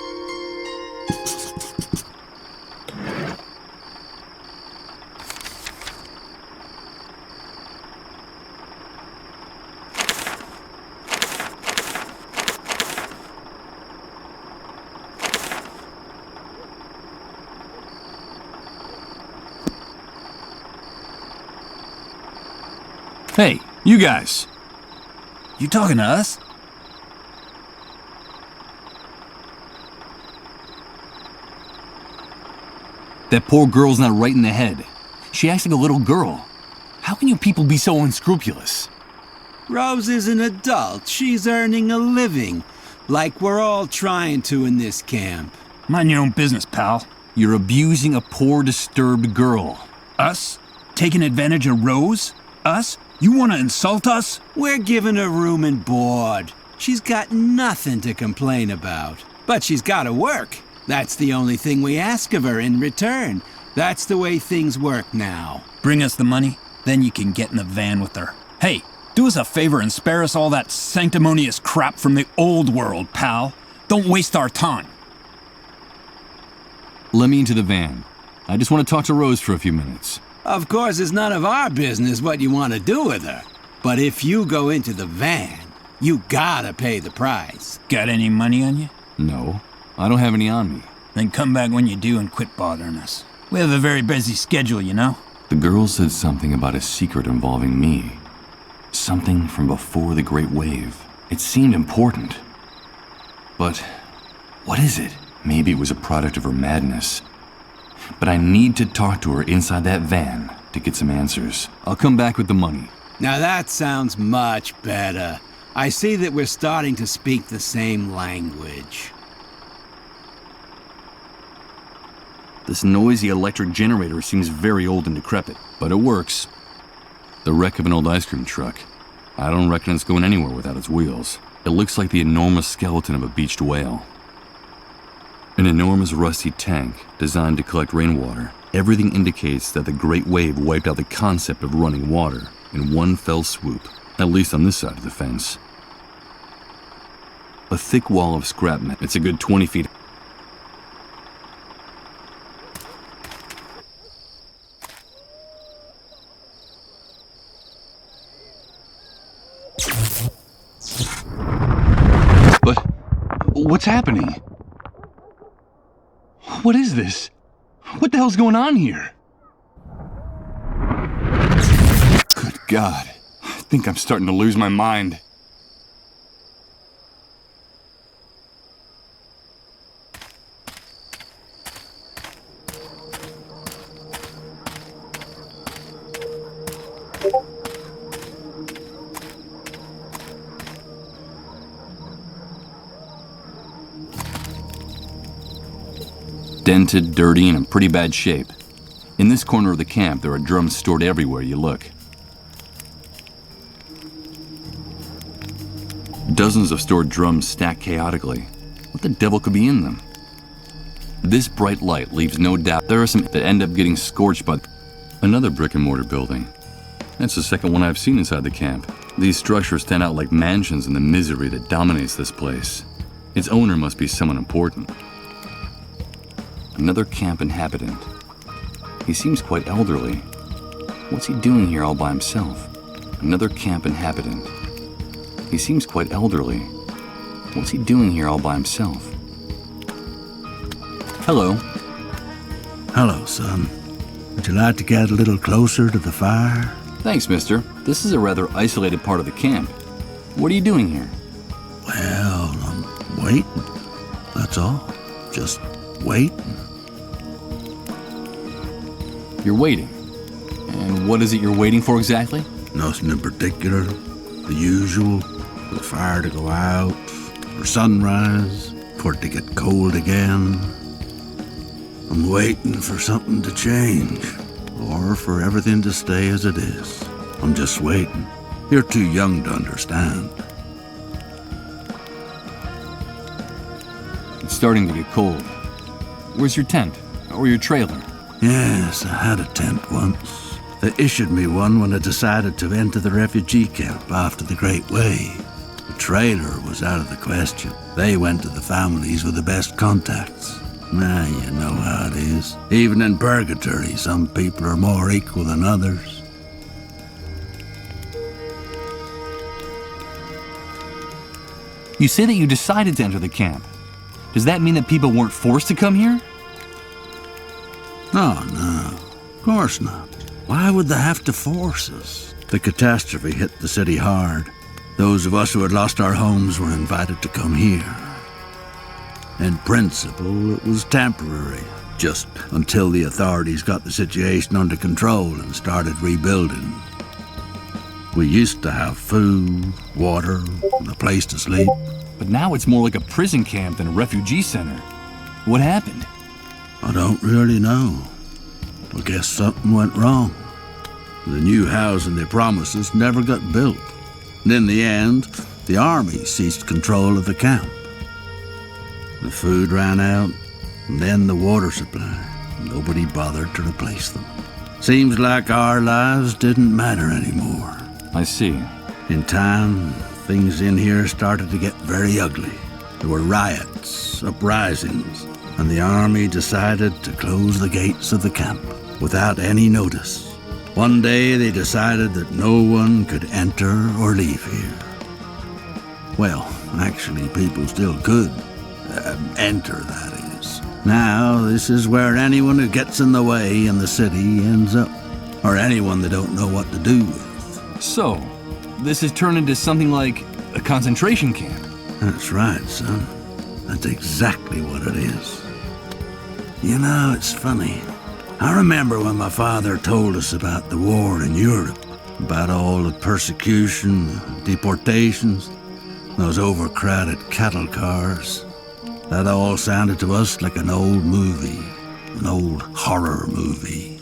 Hey, you guys! You talking to us? That poor girl's not right in the head. She acts like a little girl. How can you people be so unscrupulous? Rose is an adult. She's earning a living. Like we're all trying to in this camp. Mind your own business, pal. You're abusing a poor, disturbed girl. Us? Taking advantage of Rose? Us? You want to insult us? We're giving her room and board. She's got nothing to complain about. But she's got to work. That's the only thing we ask of her in return. That's the way things work now. Bring us the money, then you can get in the van with her. Hey, do us a favor and spare us all that sanctimonious crap from the old world, pal. Don't waste our time. Let me into the van. I just want to talk to Rose for a few minutes. Of course, it's none of our business what you want to do with her. But if you go into the van, you gotta pay the price. Got any money on you? No, I don't have any on me. Then come back when you do and quit bothering us. We have a very busy schedule, you know? The girl said something about a secret involving me. Something from before the Great Wave. It seemed important. But what is it? Maybe it was a product of her madness. But I need to talk to her inside that van to get some answers. I'll come back with the money. Now that sounds much better. I see that we're starting to speak the same language. This noisy electric generator seems very old and decrepit, but it works. The wreck of an old ice cream truck. I don't reckon it's going anywhere without its wheels. It looks like the enormous skeleton of a beached whale. An enormous rusty tank designed to collect rainwater. Everything indicates that the Great Wave wiped out the concept of running water in one fell swoop, at least on this side of the fence. A thick wall of scrap metal. It's a good 20 feet. But what's happening? What is this? What the hell's going on here? Good God. I think I'm starting to lose my mind. Dented, dirty, and in pretty bad shape. In this corner of the camp, there are drums stored everywhere you look. Dozens of stored drums stacked chaotically. What the devil could be in them? This bright light leaves no doubt there are some that end up getting scorched by another brick-and-mortar building. That's the second one I've seen inside the camp. These structures stand out like mansions in the misery that dominates this place. Its owner must be someone important. Another camp inhabitant. He seems quite elderly. What's he doing here all by himself? Another camp inhabitant. He seems quite elderly. What's he doing here all by himself? Hello. Hello, son. Would you like to get a little closer to the fire? Thanks, mister. This is a rather isolated part of the camp. What are you doing here? Well, I'm waiting. That's all. Just waiting. You're waiting. And what is it you're waiting for exactly? Nothing in particular. The usual. For the fire to go out, for sunrise, for it to get cold again. I'm waiting for something to change, or for everything to stay as it is. I'm just waiting. You're too young to understand. It's starting to get cold. Where's your tent? Or your trailer? Yes, I had a tent once. They issued me one when I decided to enter the refugee camp after the Great Wave. The trailer was out of the question. They went to the families with the best contacts. Nah, you know how it is. Even in purgatory, some people are more equal than others. You say that you decided to enter the camp. Does that mean that people weren't forced to come here? Oh, no. Of course not. Why would they have to force us? The catastrophe hit the city hard. Those of us who had lost our homes were invited to come here. In principle, it was temporary, just until the authorities got the situation under control and started rebuilding. We used to have food, water, and a place to sleep. But now it's more like a prison camp than a refugee center. What happened? I don't really know. I guess something went wrong. The new housing they promised us never got built. And in the end, the army seized control of the camp. The food ran out, and then the water supply. Nobody bothered to replace them. Seems like our lives didn't matter anymore. I see. In time, things in here started to get very ugly. There were riots, uprisings, and the army decided to close the gates of the camp without any notice. One day they decided that no one could enter or leave here. Well, actually, people still could. Enter, that is. Now, this is where anyone who gets in the way in the city ends up. Or anyone they don't know what to do with. So, this has turned into something like a concentration camp. That's right, son. That's exactly what it is. You know, it's funny. I remember when my father told us about the war in Europe, about all the persecution, deportations, those overcrowded cattle cars. That all sounded to us like an old movie, an old horror movie.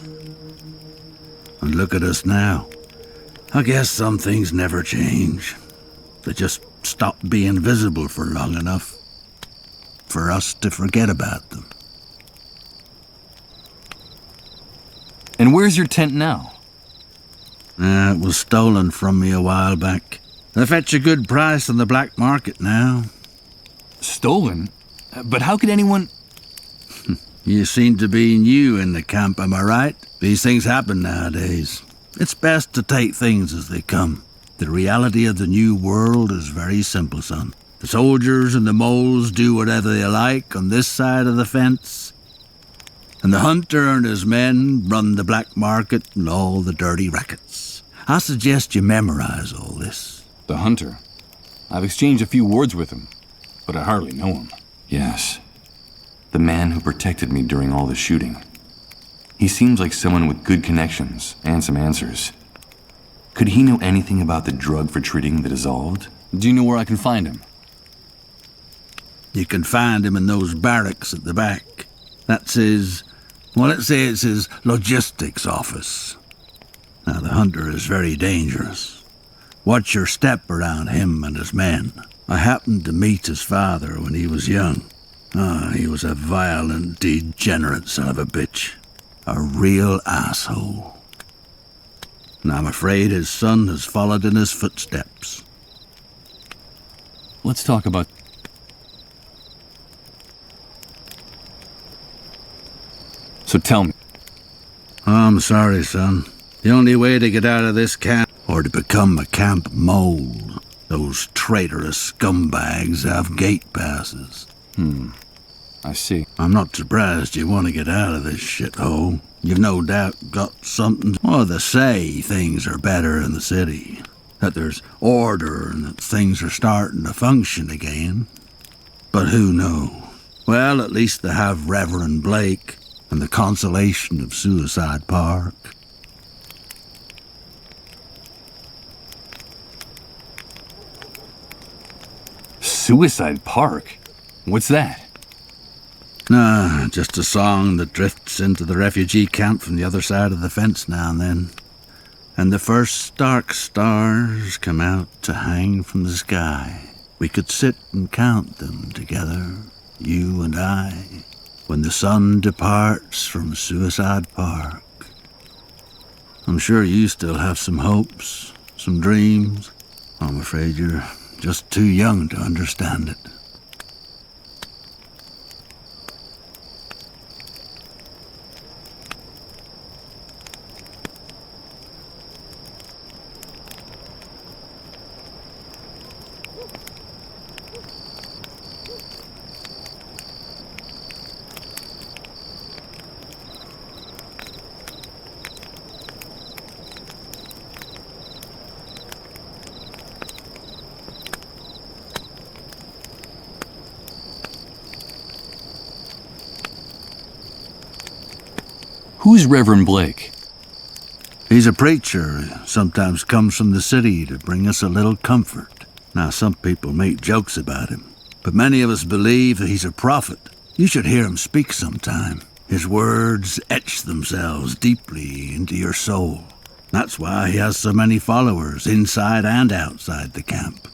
And look at us now. I guess some things never change. They just stop being visible for long enough for us to forget about them. And where's your tent now? It was stolen from me a while back. They fetch a good price on the black market now. Stolen? But how could anyone... You seem to be new in the camp, am I right? These things happen nowadays. It's best to take things as they come. The reality of the new world is very simple, son. The soldiers and the moles do whatever they like on this side of the fence. And the hunter and his men run the black market and all the dirty rackets. I suggest you memorize all this. The hunter? I've exchanged a few words with him, but I hardly know him. Yes. The man who protected me during all the shooting. He seems like someone with good connections and some answers. Could he know anything about the drug for treating the dissolved? Do you know where I can find him? You can find him in those barracks at the back. That's his... well, let's say it's his logistics office. Now, the hunter is very dangerous. Watch your step around him and his men. I happened to meet his father when he was young. He was a violent, degenerate son of a bitch. A real asshole. And I'm afraid his son has followed in his footsteps. Let's talk about... So tell me. I'm sorry, son. The only way to get out of this camp, or to become a camp mole, those traitorous scumbags have gate passes. I see. I'm not surprised you want to get out of this shithole. You've no doubt got something. Well, they say things are better in the city. That there's order and that things are starting to function again. But who knows? Well, at least they have Reverend Blake and the consolation of Suicide Park. Suicide Park? What's that? Nah, just a song that drifts into the refugee camp from the other side of the fence now and then. And the first dark stars come out to hang from the sky. We could sit and count them together, you and I, when the sun departs from Suicide Park. I'm sure you still have some hopes, some dreams. I'm afraid you're just too young to understand it. Who's Reverend Blake? He's a preacher who sometimes comes from the city to bring us a little comfort. Now, some people make jokes about him, but many of us believe that he's a prophet. You should hear him speak sometime. His words etch themselves deeply into your soul. That's why he has so many followers inside and outside the camp.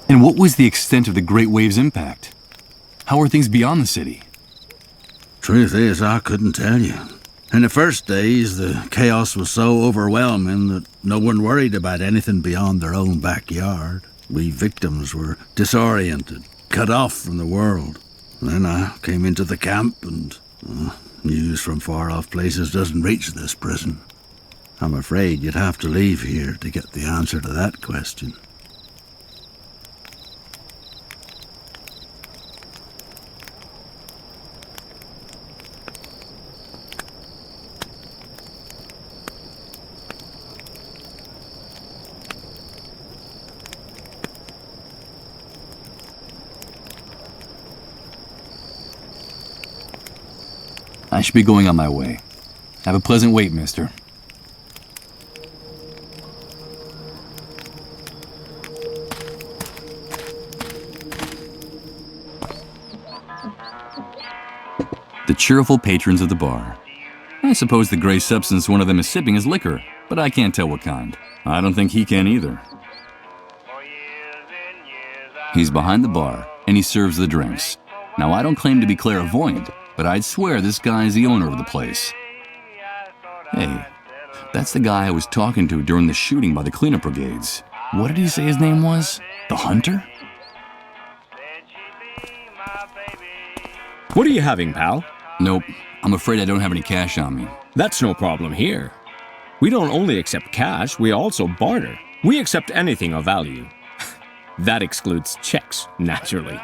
And what was the extent of the Great Wave's impact? How are things beyond the city? Truth is, I couldn't tell you. In the first days, the chaos was so overwhelming that no one worried about anything beyond their own backyard. We victims were disoriented, cut off from the world. Then I came into the camp and news from far-off places doesn't reach this prison. I'm afraid you'd have to leave here to get the answer to that question. I should be going on my way. Have a pleasant wait, mister. The cheerful patrons of the bar. I suppose the gray substance one of them is sipping is liquor, but I can't tell what kind. I don't think he can either. He's behind the bar, and he serves the drinks. Now, I don't claim to be clairvoyant, but I'd swear this guy is the owner of the place. Hey, that's the guy I was talking to during the shooting by the cleanup brigades. What did he say his name was? The Hunter? What are you having, pal? Nope, I'm afraid I don't have any cash on me. That's no problem here. We don't only accept cash, we also barter. We accept anything of value. That excludes checks, naturally.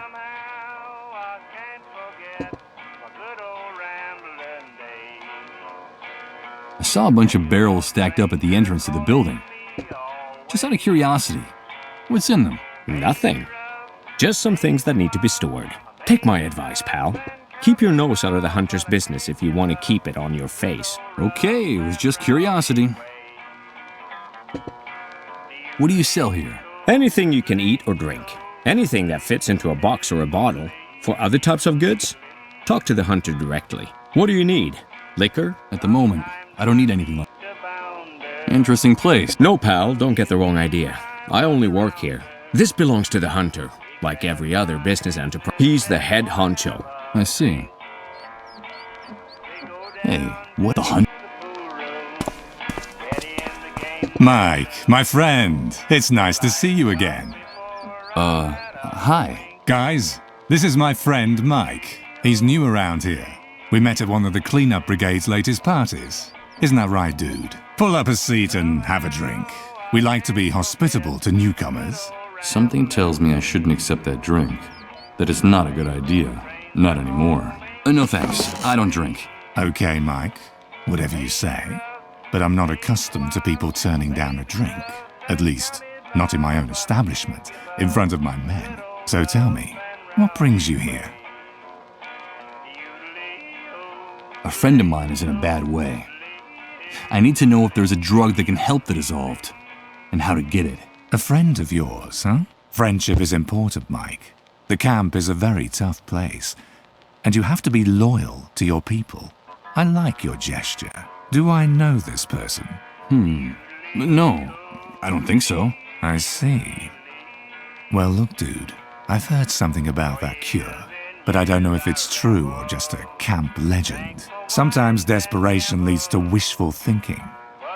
I saw a bunch of barrels stacked up at the entrance to the building. Just out of curiosity, what's in them? Nothing. Just some things that need to be stored. Take my advice, pal. Keep your nose out of the hunter's business if you want to keep it on your face. Okay, it was just curiosity. What do you sell here? Anything you can eat or drink. Anything that fits into a box or a bottle. For other types of goods, talk to the hunter directly. What do you need? Liquor? At the moment, I don't need anything like that. Interesting place. No, pal, don't get the wrong idea. I only work here. This belongs to the hunter, like every other business enterprise. He's the head honcho. I see. Hey, what the hunt? Mike, my friend, it's nice to see you again. Hi. Guys, this is my friend Mike. He's new around here. We met at one of the cleanup brigade's latest parties. Isn't that right, dude? Pull up a seat and have a drink. We like to be hospitable to newcomers. Something tells me I shouldn't accept that drink. That it's not a good idea. Not anymore. No thanks. I don't drink. Okay, Mike. Whatever you say. But I'm not accustomed to people turning down a drink. At least, not in my own establishment, in front of my men. So tell me, what brings you here? A friend of mine is in a bad way. I need to know if there's a drug that can help the dissolved, and how to get it. A friend of yours, huh? Friendship is important, Mike. The camp is a very tough place, and you have to be loyal to your people. I like your gesture. Do I know this person? No, I don't think so. I see. Well, look, dude, I've heard something about that cure, but I don't know if it's true or just a camp legend. Sometimes desperation leads to wishful thinking.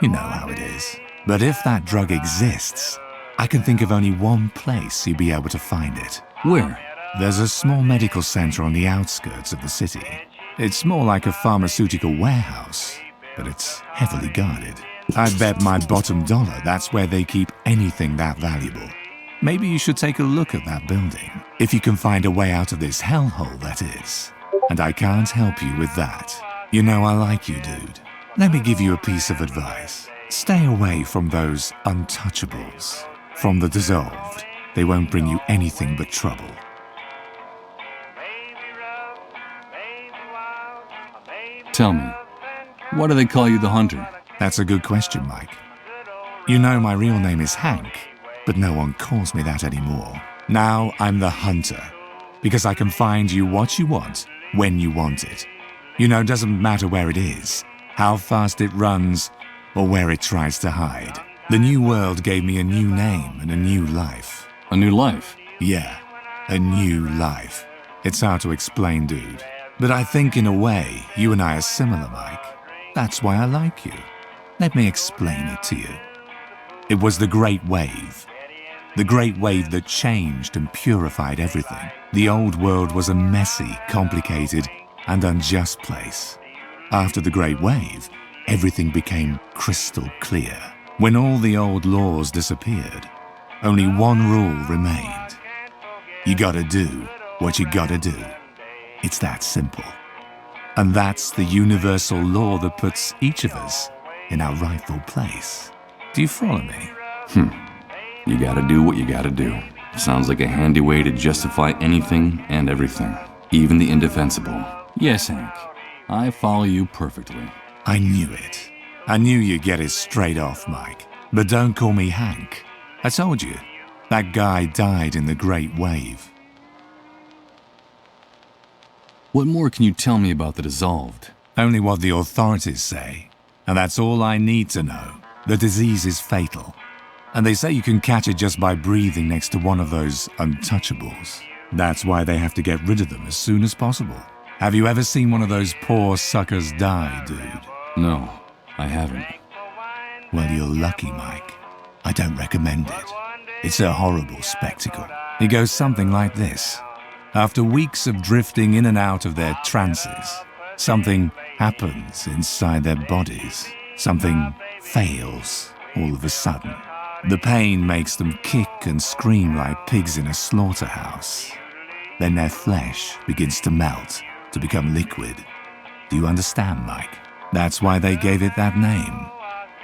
You know how it is. But if that drug exists, I can think of only one place you'd be able to find it. Where? There's a small medical center on the outskirts of the city. It's more like a pharmaceutical warehouse, but it's heavily guarded. I bet my bottom dollar that's where they keep anything that valuable. Maybe you should take a look at that building, if you can find a way out of this hellhole, that is. And I can't help you with that. You know I like you, dude. Let me give you a piece of advice. Stay away from those untouchables. From the dissolved. They won't bring you anything but trouble. Tell me, why do they call you the Hunter? That's a good question, Mike. You know my real name is Hank, but no one calls me that anymore. Now I'm the Hunter, because I can find you what you want, when you want it. You know, it doesn't matter where it is, how fast it runs, or where it tries to hide. The new world gave me a new name and a new life. A new life? Yeah, a new life. It's hard to explain, dude. But I think in a way, you and I are similar, Mike. That's why I like you. Let me explain it to you. It was the Great Wave. The Great Wave that changed and purified everything. The old world was a messy, complicated, and unjust place. After the Great Wave, everything became crystal clear. When all the old laws disappeared, only one rule remained. You gotta do what you gotta do. It's that simple. And that's the universal law that puts each of us in our rightful place. Do you follow me? You gotta do what you gotta do. Sounds like a handy way to justify anything and everything, even the indefensible. Yes, Hank, I follow you perfectly. I knew it. I knew you'd get it straight off, Mike. But don't call me Hank. I told you, that guy died in the Great Wave. What more can you tell me about the dissolved? Only what the authorities say. And that's all I need to know. The disease is fatal. And they say you can catch it just by breathing next to one of those untouchables. That's why they have to get rid of them as soon as possible. Have you ever seen one of those poor suckers die, dude? No, I haven't. Well, you're lucky, Mike. I don't recommend it. It's a horrible spectacle. It goes something like this. After weeks of drifting in and out of their trances, something happens inside their bodies. Something fails all of a sudden. The pain makes them kick and scream like pigs in a slaughterhouse. Then their flesh begins to melt, to become liquid. Do you understand, Mike? That's why they gave it that name.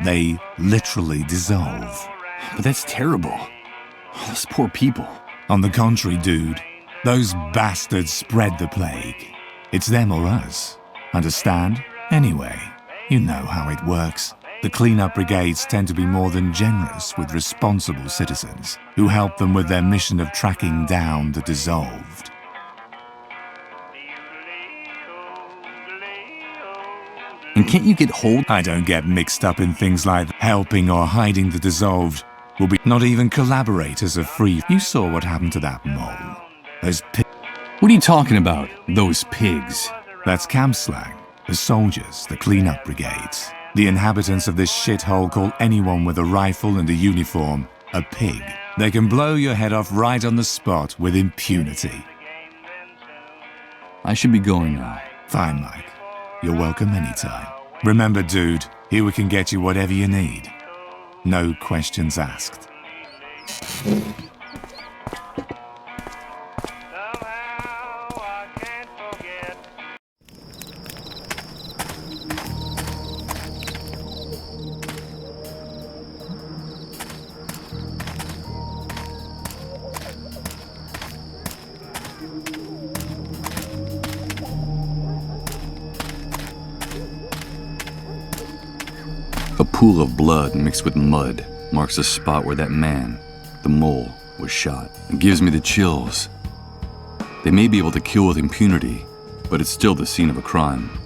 They literally dissolve. But that's terrible. Those poor people. On the contrary, dude, those bastards spread the plague. It's them or us. Understand? Anyway, you know how it works. The cleanup brigades tend to be more than generous with responsible citizens who help them with their mission of tracking down the dissolved. And can't you get hold? I don't get mixed up in things like helping or hiding the dissolved. Will be not even collaborators are free. You saw what happened to that mole. Those pigs. What are you talking about? Those pigs. That's camp slang. The soldiers, the cleanup brigades. The inhabitants of this shithole call anyone with a rifle and a uniform a pig. They can blow your head off right on the spot with impunity. I should be going now. Fine, Mike. You're welcome anytime. Remember, dude, here we can get you whatever you need. No questions asked. A pool of blood mixed with mud marks the spot where that man, the mole, was shot. It gives me the chills. They may be able to kill with impunity, but it's still the scene of a crime.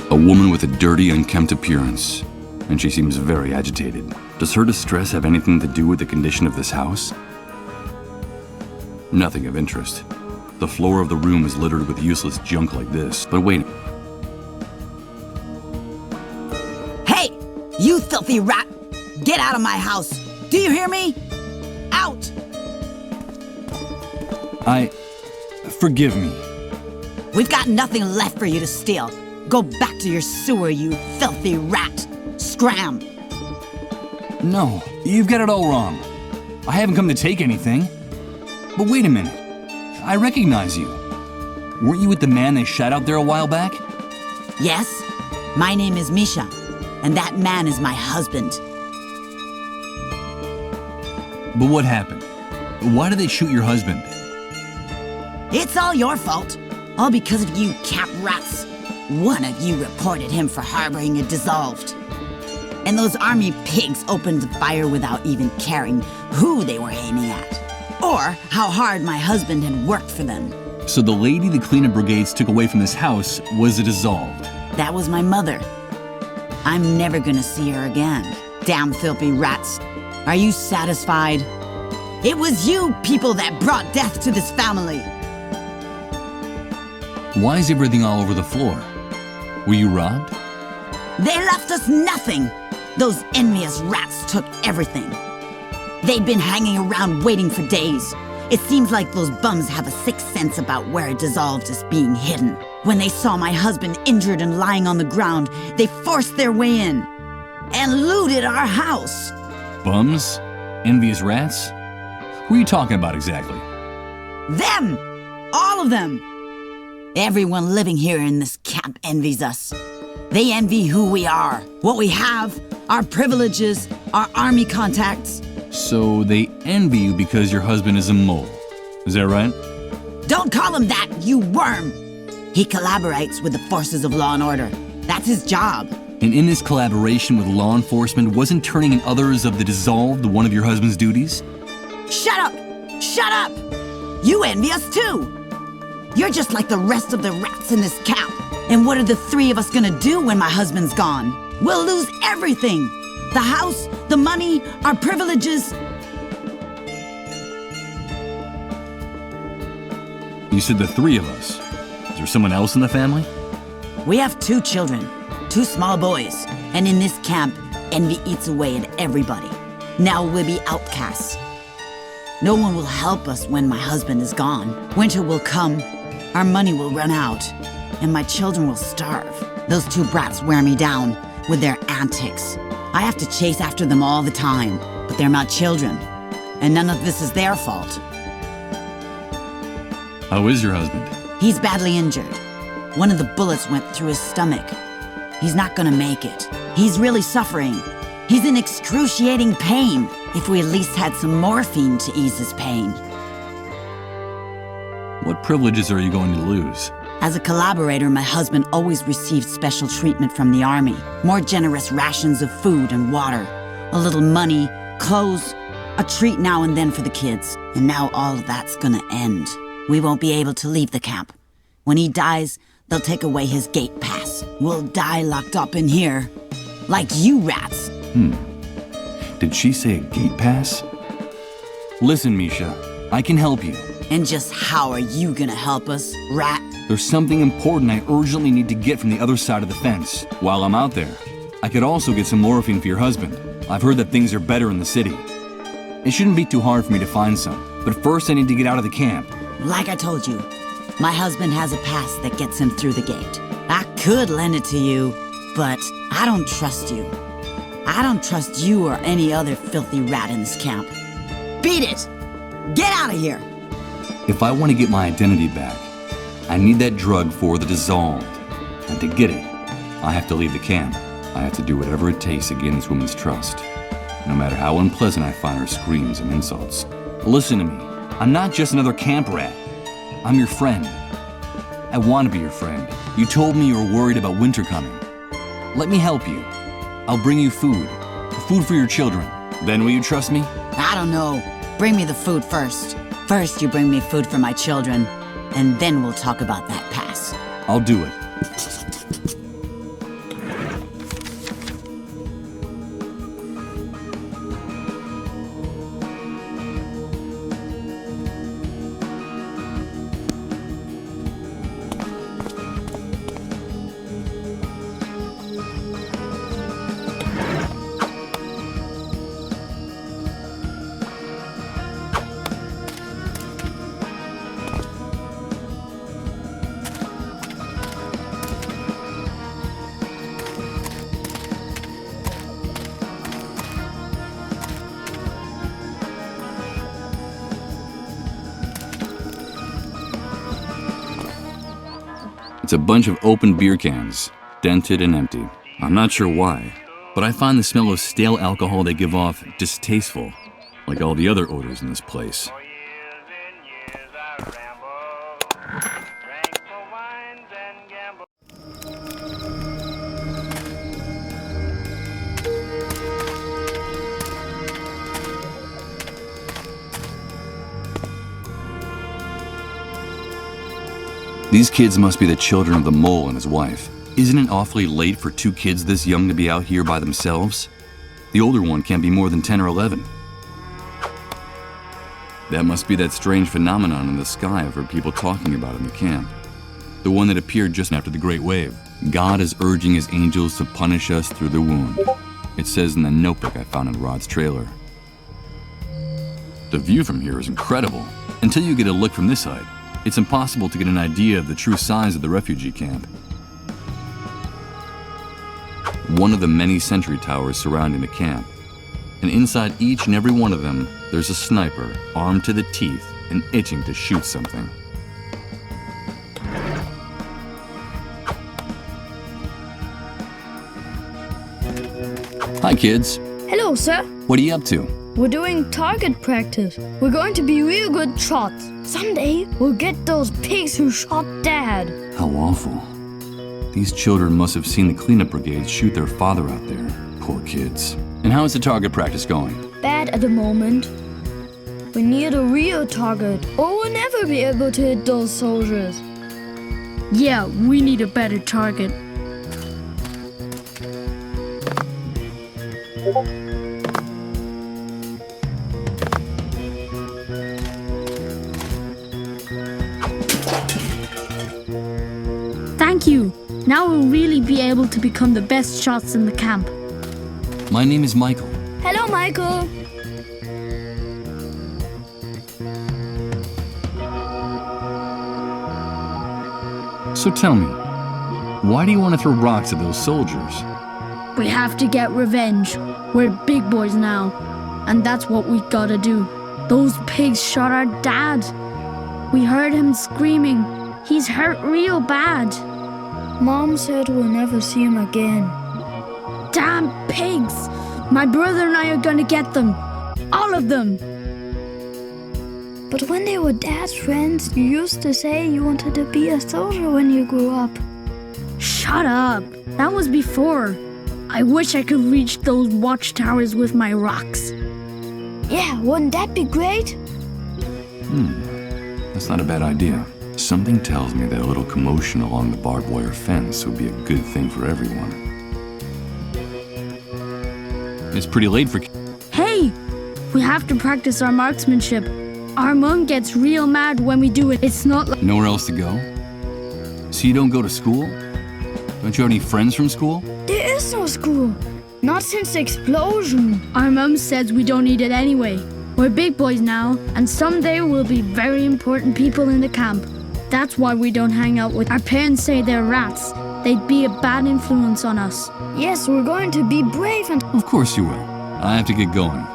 A woman with a dirty, unkempt appearance, and she seems very agitated. Does her distress have anything to do with the condition of this house? Nothing of interest. The floor of the room is littered with useless junk like this, but wait. Hey! You filthy rat! Get out of my house! Do you hear me? Out! Forgive me. We've got nothing left for you to steal. Go back to your sewer, you filthy rat! Scram! No, you've got it all wrong. I haven't come to take anything. But wait a minute. I recognize you. Weren't you with the man they shot out there a while back? Yes, my name is Misha, and that man is my husband. But what happened? Why did they shoot your husband? It's all your fault. All because of you camp rats. One of you reported him for harboring a dissolved. And those army pigs opened fire without even caring who they were aiming at, or how hard my husband had worked for them. So the lady the cleanup brigades took away from this house was a dissolved. That was my mother. I'm never gonna see her again. Damn filthy rats. Are you satisfied? It was you people that brought death to this family. Why is everything all over the floor? Were you robbed? They left us nothing. Those envious rats took everything. They'd been hanging around waiting for days. It seems like those bums have a sixth sense about where a dissolved is being hidden. When they saw my husband injured and lying on the ground, they forced their way in and looted our house. Bums? Envious rats? Who are you talking about exactly? Them! All of them! Everyone living here in this camp envies us. They envy who we are, what we have, our privileges, our army contacts. So they envy you because your husband is a mole. Is that right? Don't call him that, you worm! He collaborates with the forces of law and order. That's his job. And in this collaboration with law enforcement, wasn't turning in others of the dissolved one of your husband's duties? Shut up! Shut up! You envy us too! You're just like the rest of the rats in this camp. And what are the three of us gonna do when my husband's gone? We'll lose everything. The house, the money, our privileges. You said the three of us. Is there someone else in the family? We have 2 children, 2 small boys. And in this camp, envy eats away at everybody. Now we'll be outcasts. No one will help us when my husband is gone. Winter will come, our money will run out, and my children will starve. Those 2 brats wear me down with their antics. I have to chase after them all the time, but they're my children, and none of this is their fault. How is your husband? He's badly injured. One of the bullets went through his stomach. He's not gonna make it. He's really suffering. He's in excruciating pain. If we at least had some morphine to ease his pain. What privileges are you going to lose? As a collaborator, my husband always received special treatment from the army. More generous rations of food and water. A little money, clothes, a treat now and then for the kids. And now all of that's gonna end. We won't be able to leave the camp. When he dies, they'll take away his gate pass. We'll die locked up in here. Like you rats. Did she say a gate pass? Listen, Misha, I can help you. And just how are you gonna help us, rat? There's something important I urgently need to get from the other side of the fence. While I'm out there, I could also get some morphine for your husband. I've heard that things are better in the city. It shouldn't be too hard for me to find some, but first I need to get out of the camp. Like I told you, my husband has a pass that gets him through the gate. I could lend it to you, but I don't trust you. I don't trust you or any other filthy rat in this camp. Beat it! Get out of here! If I want to get my identity back, I need that drug for the dissolved. And to get it, I have to leave the camp. I have to do whatever it takes to gain this woman's trust, no matter how unpleasant I find her screams and insults. Listen to me. I'm not just another camp rat. I'm your friend. I want to be your friend. You told me you were worried about winter coming. Let me help you. I'll bring you food. Food for your children. Then will you trust me? I don't know. Bring me the food first. First you bring me food for my children, and then we'll talk about that pass. I'll do it. It's a bunch of open beer cans, dented and empty. I'm not sure why, but I find the smell of stale alcohol they give off distasteful, like all the other odors in this place. These kids must be the children of the mole and his wife. Isn't it awfully late for two kids this young to be out here by themselves? The older one can't be more than 10 or 11. That must be that strange phenomenon in the sky I've heard people talking about in the camp. The one that appeared just after the Great Wave. God is urging his angels to punish us through the wound. It says in the notebook I found in Rod's trailer. The view from here is incredible. Until you get a look from this side, it's impossible to get an idea of the true size of the refugee camp. One of the many sentry towers surrounding the camp, and inside each and every one of them, there's a sniper armed to the teeth and itching to shoot something. Hi, kids. Hello, sir. What are you up to? We're doing target practice. We're going to be real good shots. Someday, we'll get those pigs who shot Dad. How awful. These children must have seen the cleanup brigade shoot their father out there. Poor kids. And how is the target practice going? Bad at the moment. We need a real target, or we'll never be able to hit those soldiers. Yeah, we need a better target. Thank you. Now we'll really be able to become the best shots in the camp. My name is Michael. Hello, Michael. So tell me, why do you want to throw rocks at those soldiers? We have to get revenge. We're big boys now, and that's what we gotta do. Those pigs shot our dad. We heard him screaming. He's hurt real bad. Mom said we'll never see him again. Damn pigs! My brother and I are gonna get them. All of them. But when they were Dad's friends, you used to say you wanted to be a soldier when you grew up. Shut up. That was before. I wish I could reach those watchtowers with my rocks. Yeah, wouldn't that be great? That's not a bad idea. Something tells me that a little commotion along the barbed wire fence would be a good thing for everyone. It's pretty late for... Hey! We have to practice our marksmanship. Our mom gets real mad when we do it. It's not like... Nowhere else to go? So you don't go to school? Don't you have any friends from school? There is no school. Not since the explosion. Our mom says we don't need it anyway. We're big boys now, and someday we'll be very important people in the camp. That's why we don't hang out with... Our parents say they're rats. They'd be a bad influence on us. Yes, we're going to be brave and... Of course you will. I have to get going.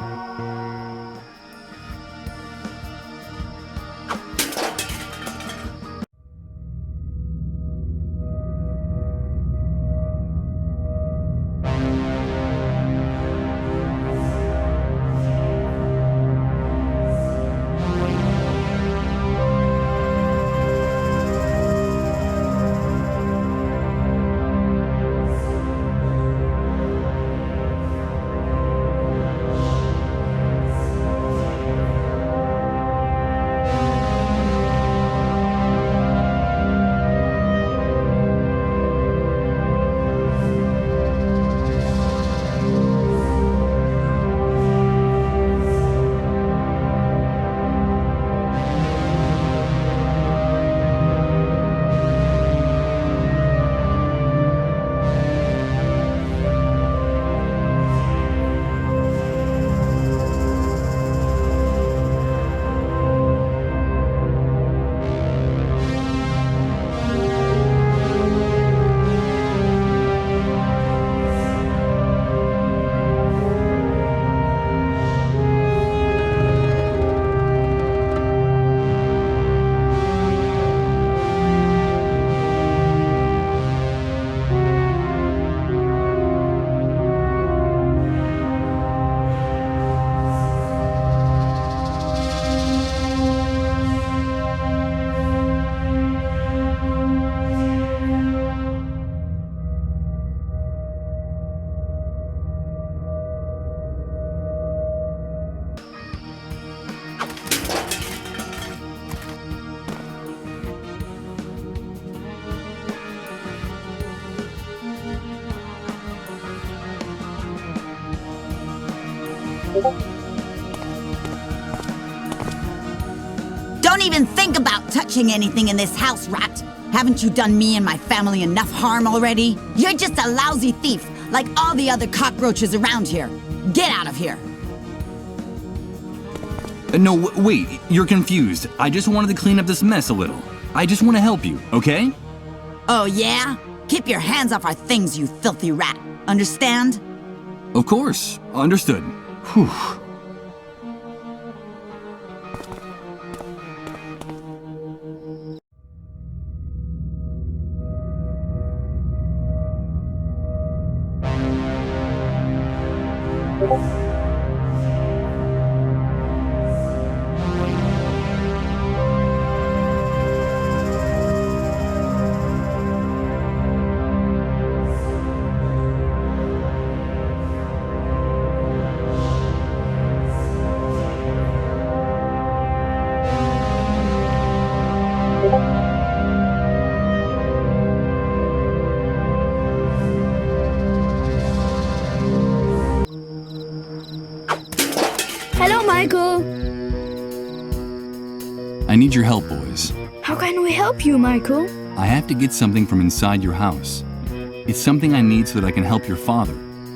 Don't even think about touching anything in this house, rat. Haven't you done me and my family enough harm already? You're just a lousy thief, like all the other cockroaches around here. Get out of here. No, wait, you're confused. I just wanted to clean up this mess a little. I just want to help you, okay? Oh, yeah? Keep your hands off our things, you filthy rat. Understand? Of course. Understood. Whew. Hello, Michael. I need your help, boys. How can we help you, Michael? I have to get something from inside your house. It's something I need so that I can help your father.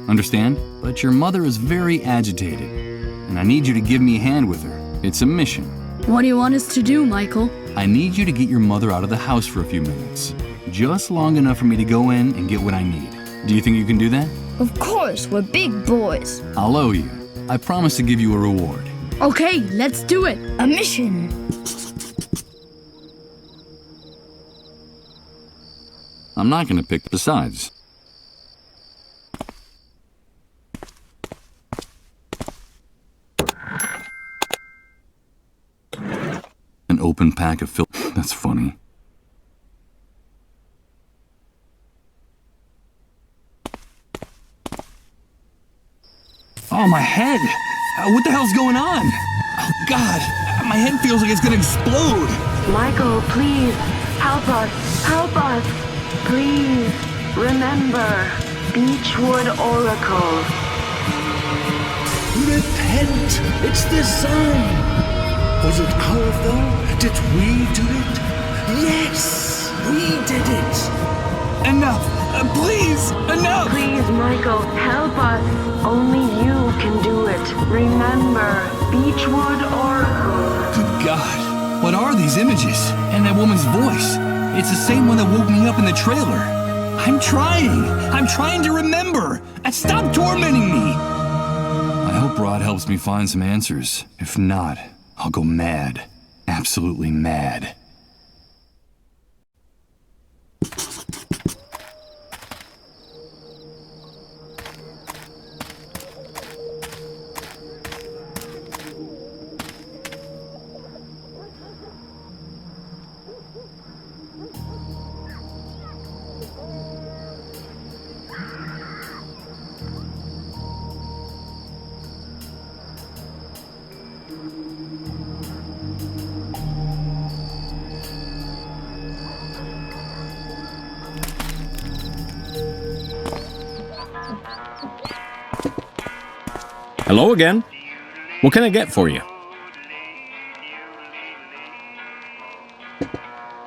Understand? But your mother is very agitated, and I need you to give me a hand with her. It's a mission. What do you want us to do, Michael? I need you to get your mother out of the house for a few minutes. Just long enough for me to go in and get what I need. Do you think you can do that? Of course, we're big boys. I'll owe you. I promise to give you a reward. Okay, let's do it. A mission. I'm not gonna pick besides. An open pack of That's funny. Oh, my head! What the hell's going on? Oh, God! My head feels like it's gonna explode! Michael, please, help us! Help us! Please, remember, Beechwood Oracle. Repent! It's the sun! Was it our fault? Did we do it? Yes, we did it. Enough! Please, enough! Please, Michael, help us. Only you can do it. Remember, Beechwood Oracle. Good God, what are these images? And that woman's voice. It's the same one that woke me up in the trailer. I'm trying to remember. And stop tormenting me. I hope Rod helps me find some answers. If not, I'll go mad. Absolutely mad. Hello again. What can I get for you?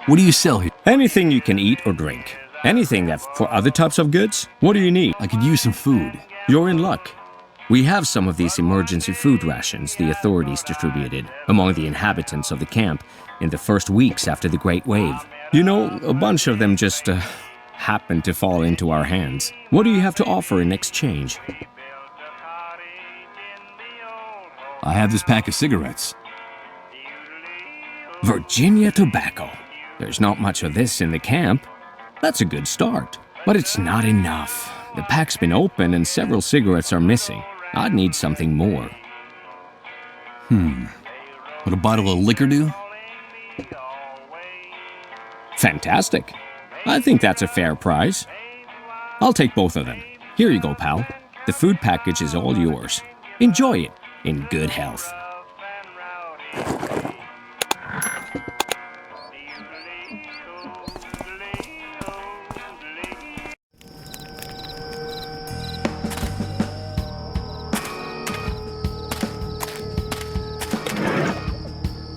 What do you sell here? Anything you can eat or drink. Anything that for other types of goods? What do you need? I could use some food. You're in luck. We have some of these emergency food rations the authorities distributed among the inhabitants of the camp in the first weeks after the Great Wave. You know, a bunch of them just happened to fall into our hands. What do you have to offer in exchange? I have this pack of cigarettes. Virginia tobacco. There's not much of this in the camp. That's a good start. But it's not enough. The pack's been opened and several cigarettes are missing. I'd need something more. Would a bottle of liquor do? Fantastic. I think that's a fair price. I'll take both of them. Here you go, pal. The food package is all yours. Enjoy it in good health.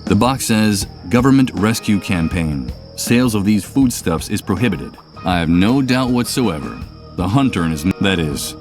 The box says, Government Rescue Campaign. Sales of these foodstuffs is prohibited. I have no doubt whatsoever. The hunter and his... that is.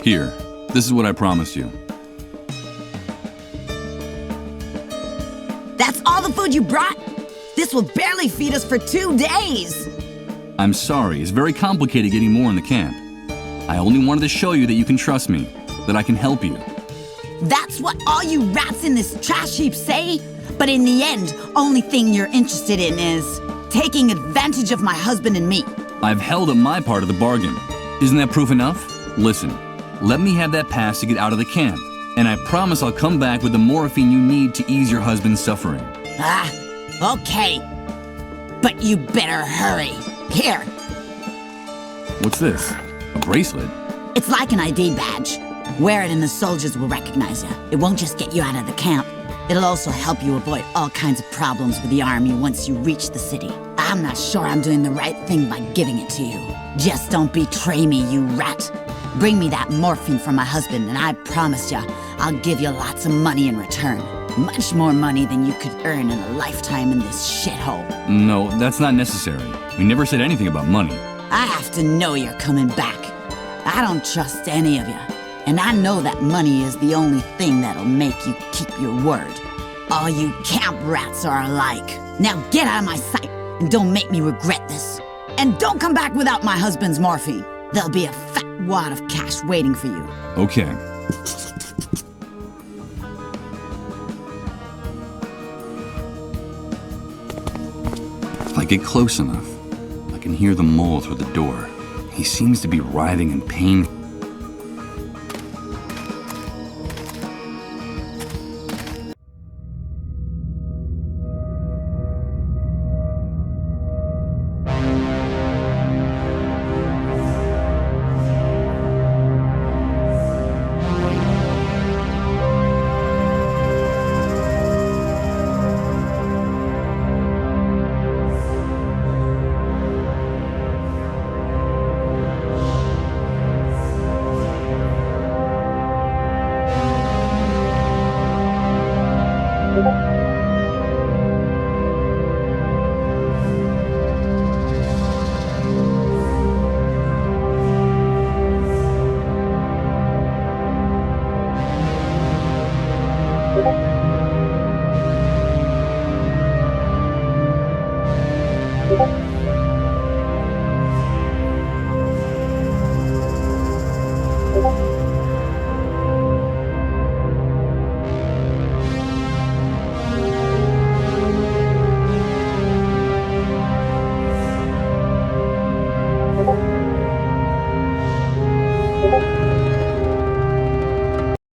Here, this is what I promised you. That's all the food you brought? This will barely feed us for 2 days. I'm sorry, it's very complicated getting more in the camp. I only wanted to show you that you can trust me, that I can help you. That's what all you rats in this trash heap say? But in the end, only thing you're interested in is taking advantage of my husband and me. I've held up my part of the bargain. Isn't that proof enough? Listen, let me have that pass to get out of the camp, and I promise I'll come back with the morphine you need to ease your husband's suffering. Ah, okay. But you better hurry. Here. What's this? A bracelet? It's like an ID badge. Wear it and the soldiers will recognize you. It won't just get you out of the camp. It'll also help you avoid all kinds of problems with the army once you reach the city. I'm not sure I'm doing the right thing by giving it to you. Just don't betray me, you rat. Bring me that morphine from my husband and I promise you, I'll give you lots of money in return. Much more money than you could earn in a lifetime in this shithole. No, that's not necessary. We never said anything about money. I have to know you're coming back. I don't trust any of you. And I know that money is the only thing that'll make you keep your word. All you camp rats are alike. Now get out of my sight and don't make me regret this. And don't come back without my husband's morphine. There'll be a fat wad of cash waiting for you. Okay. If I get close enough, I can hear the mole through the door. He seems to be writhing in pain.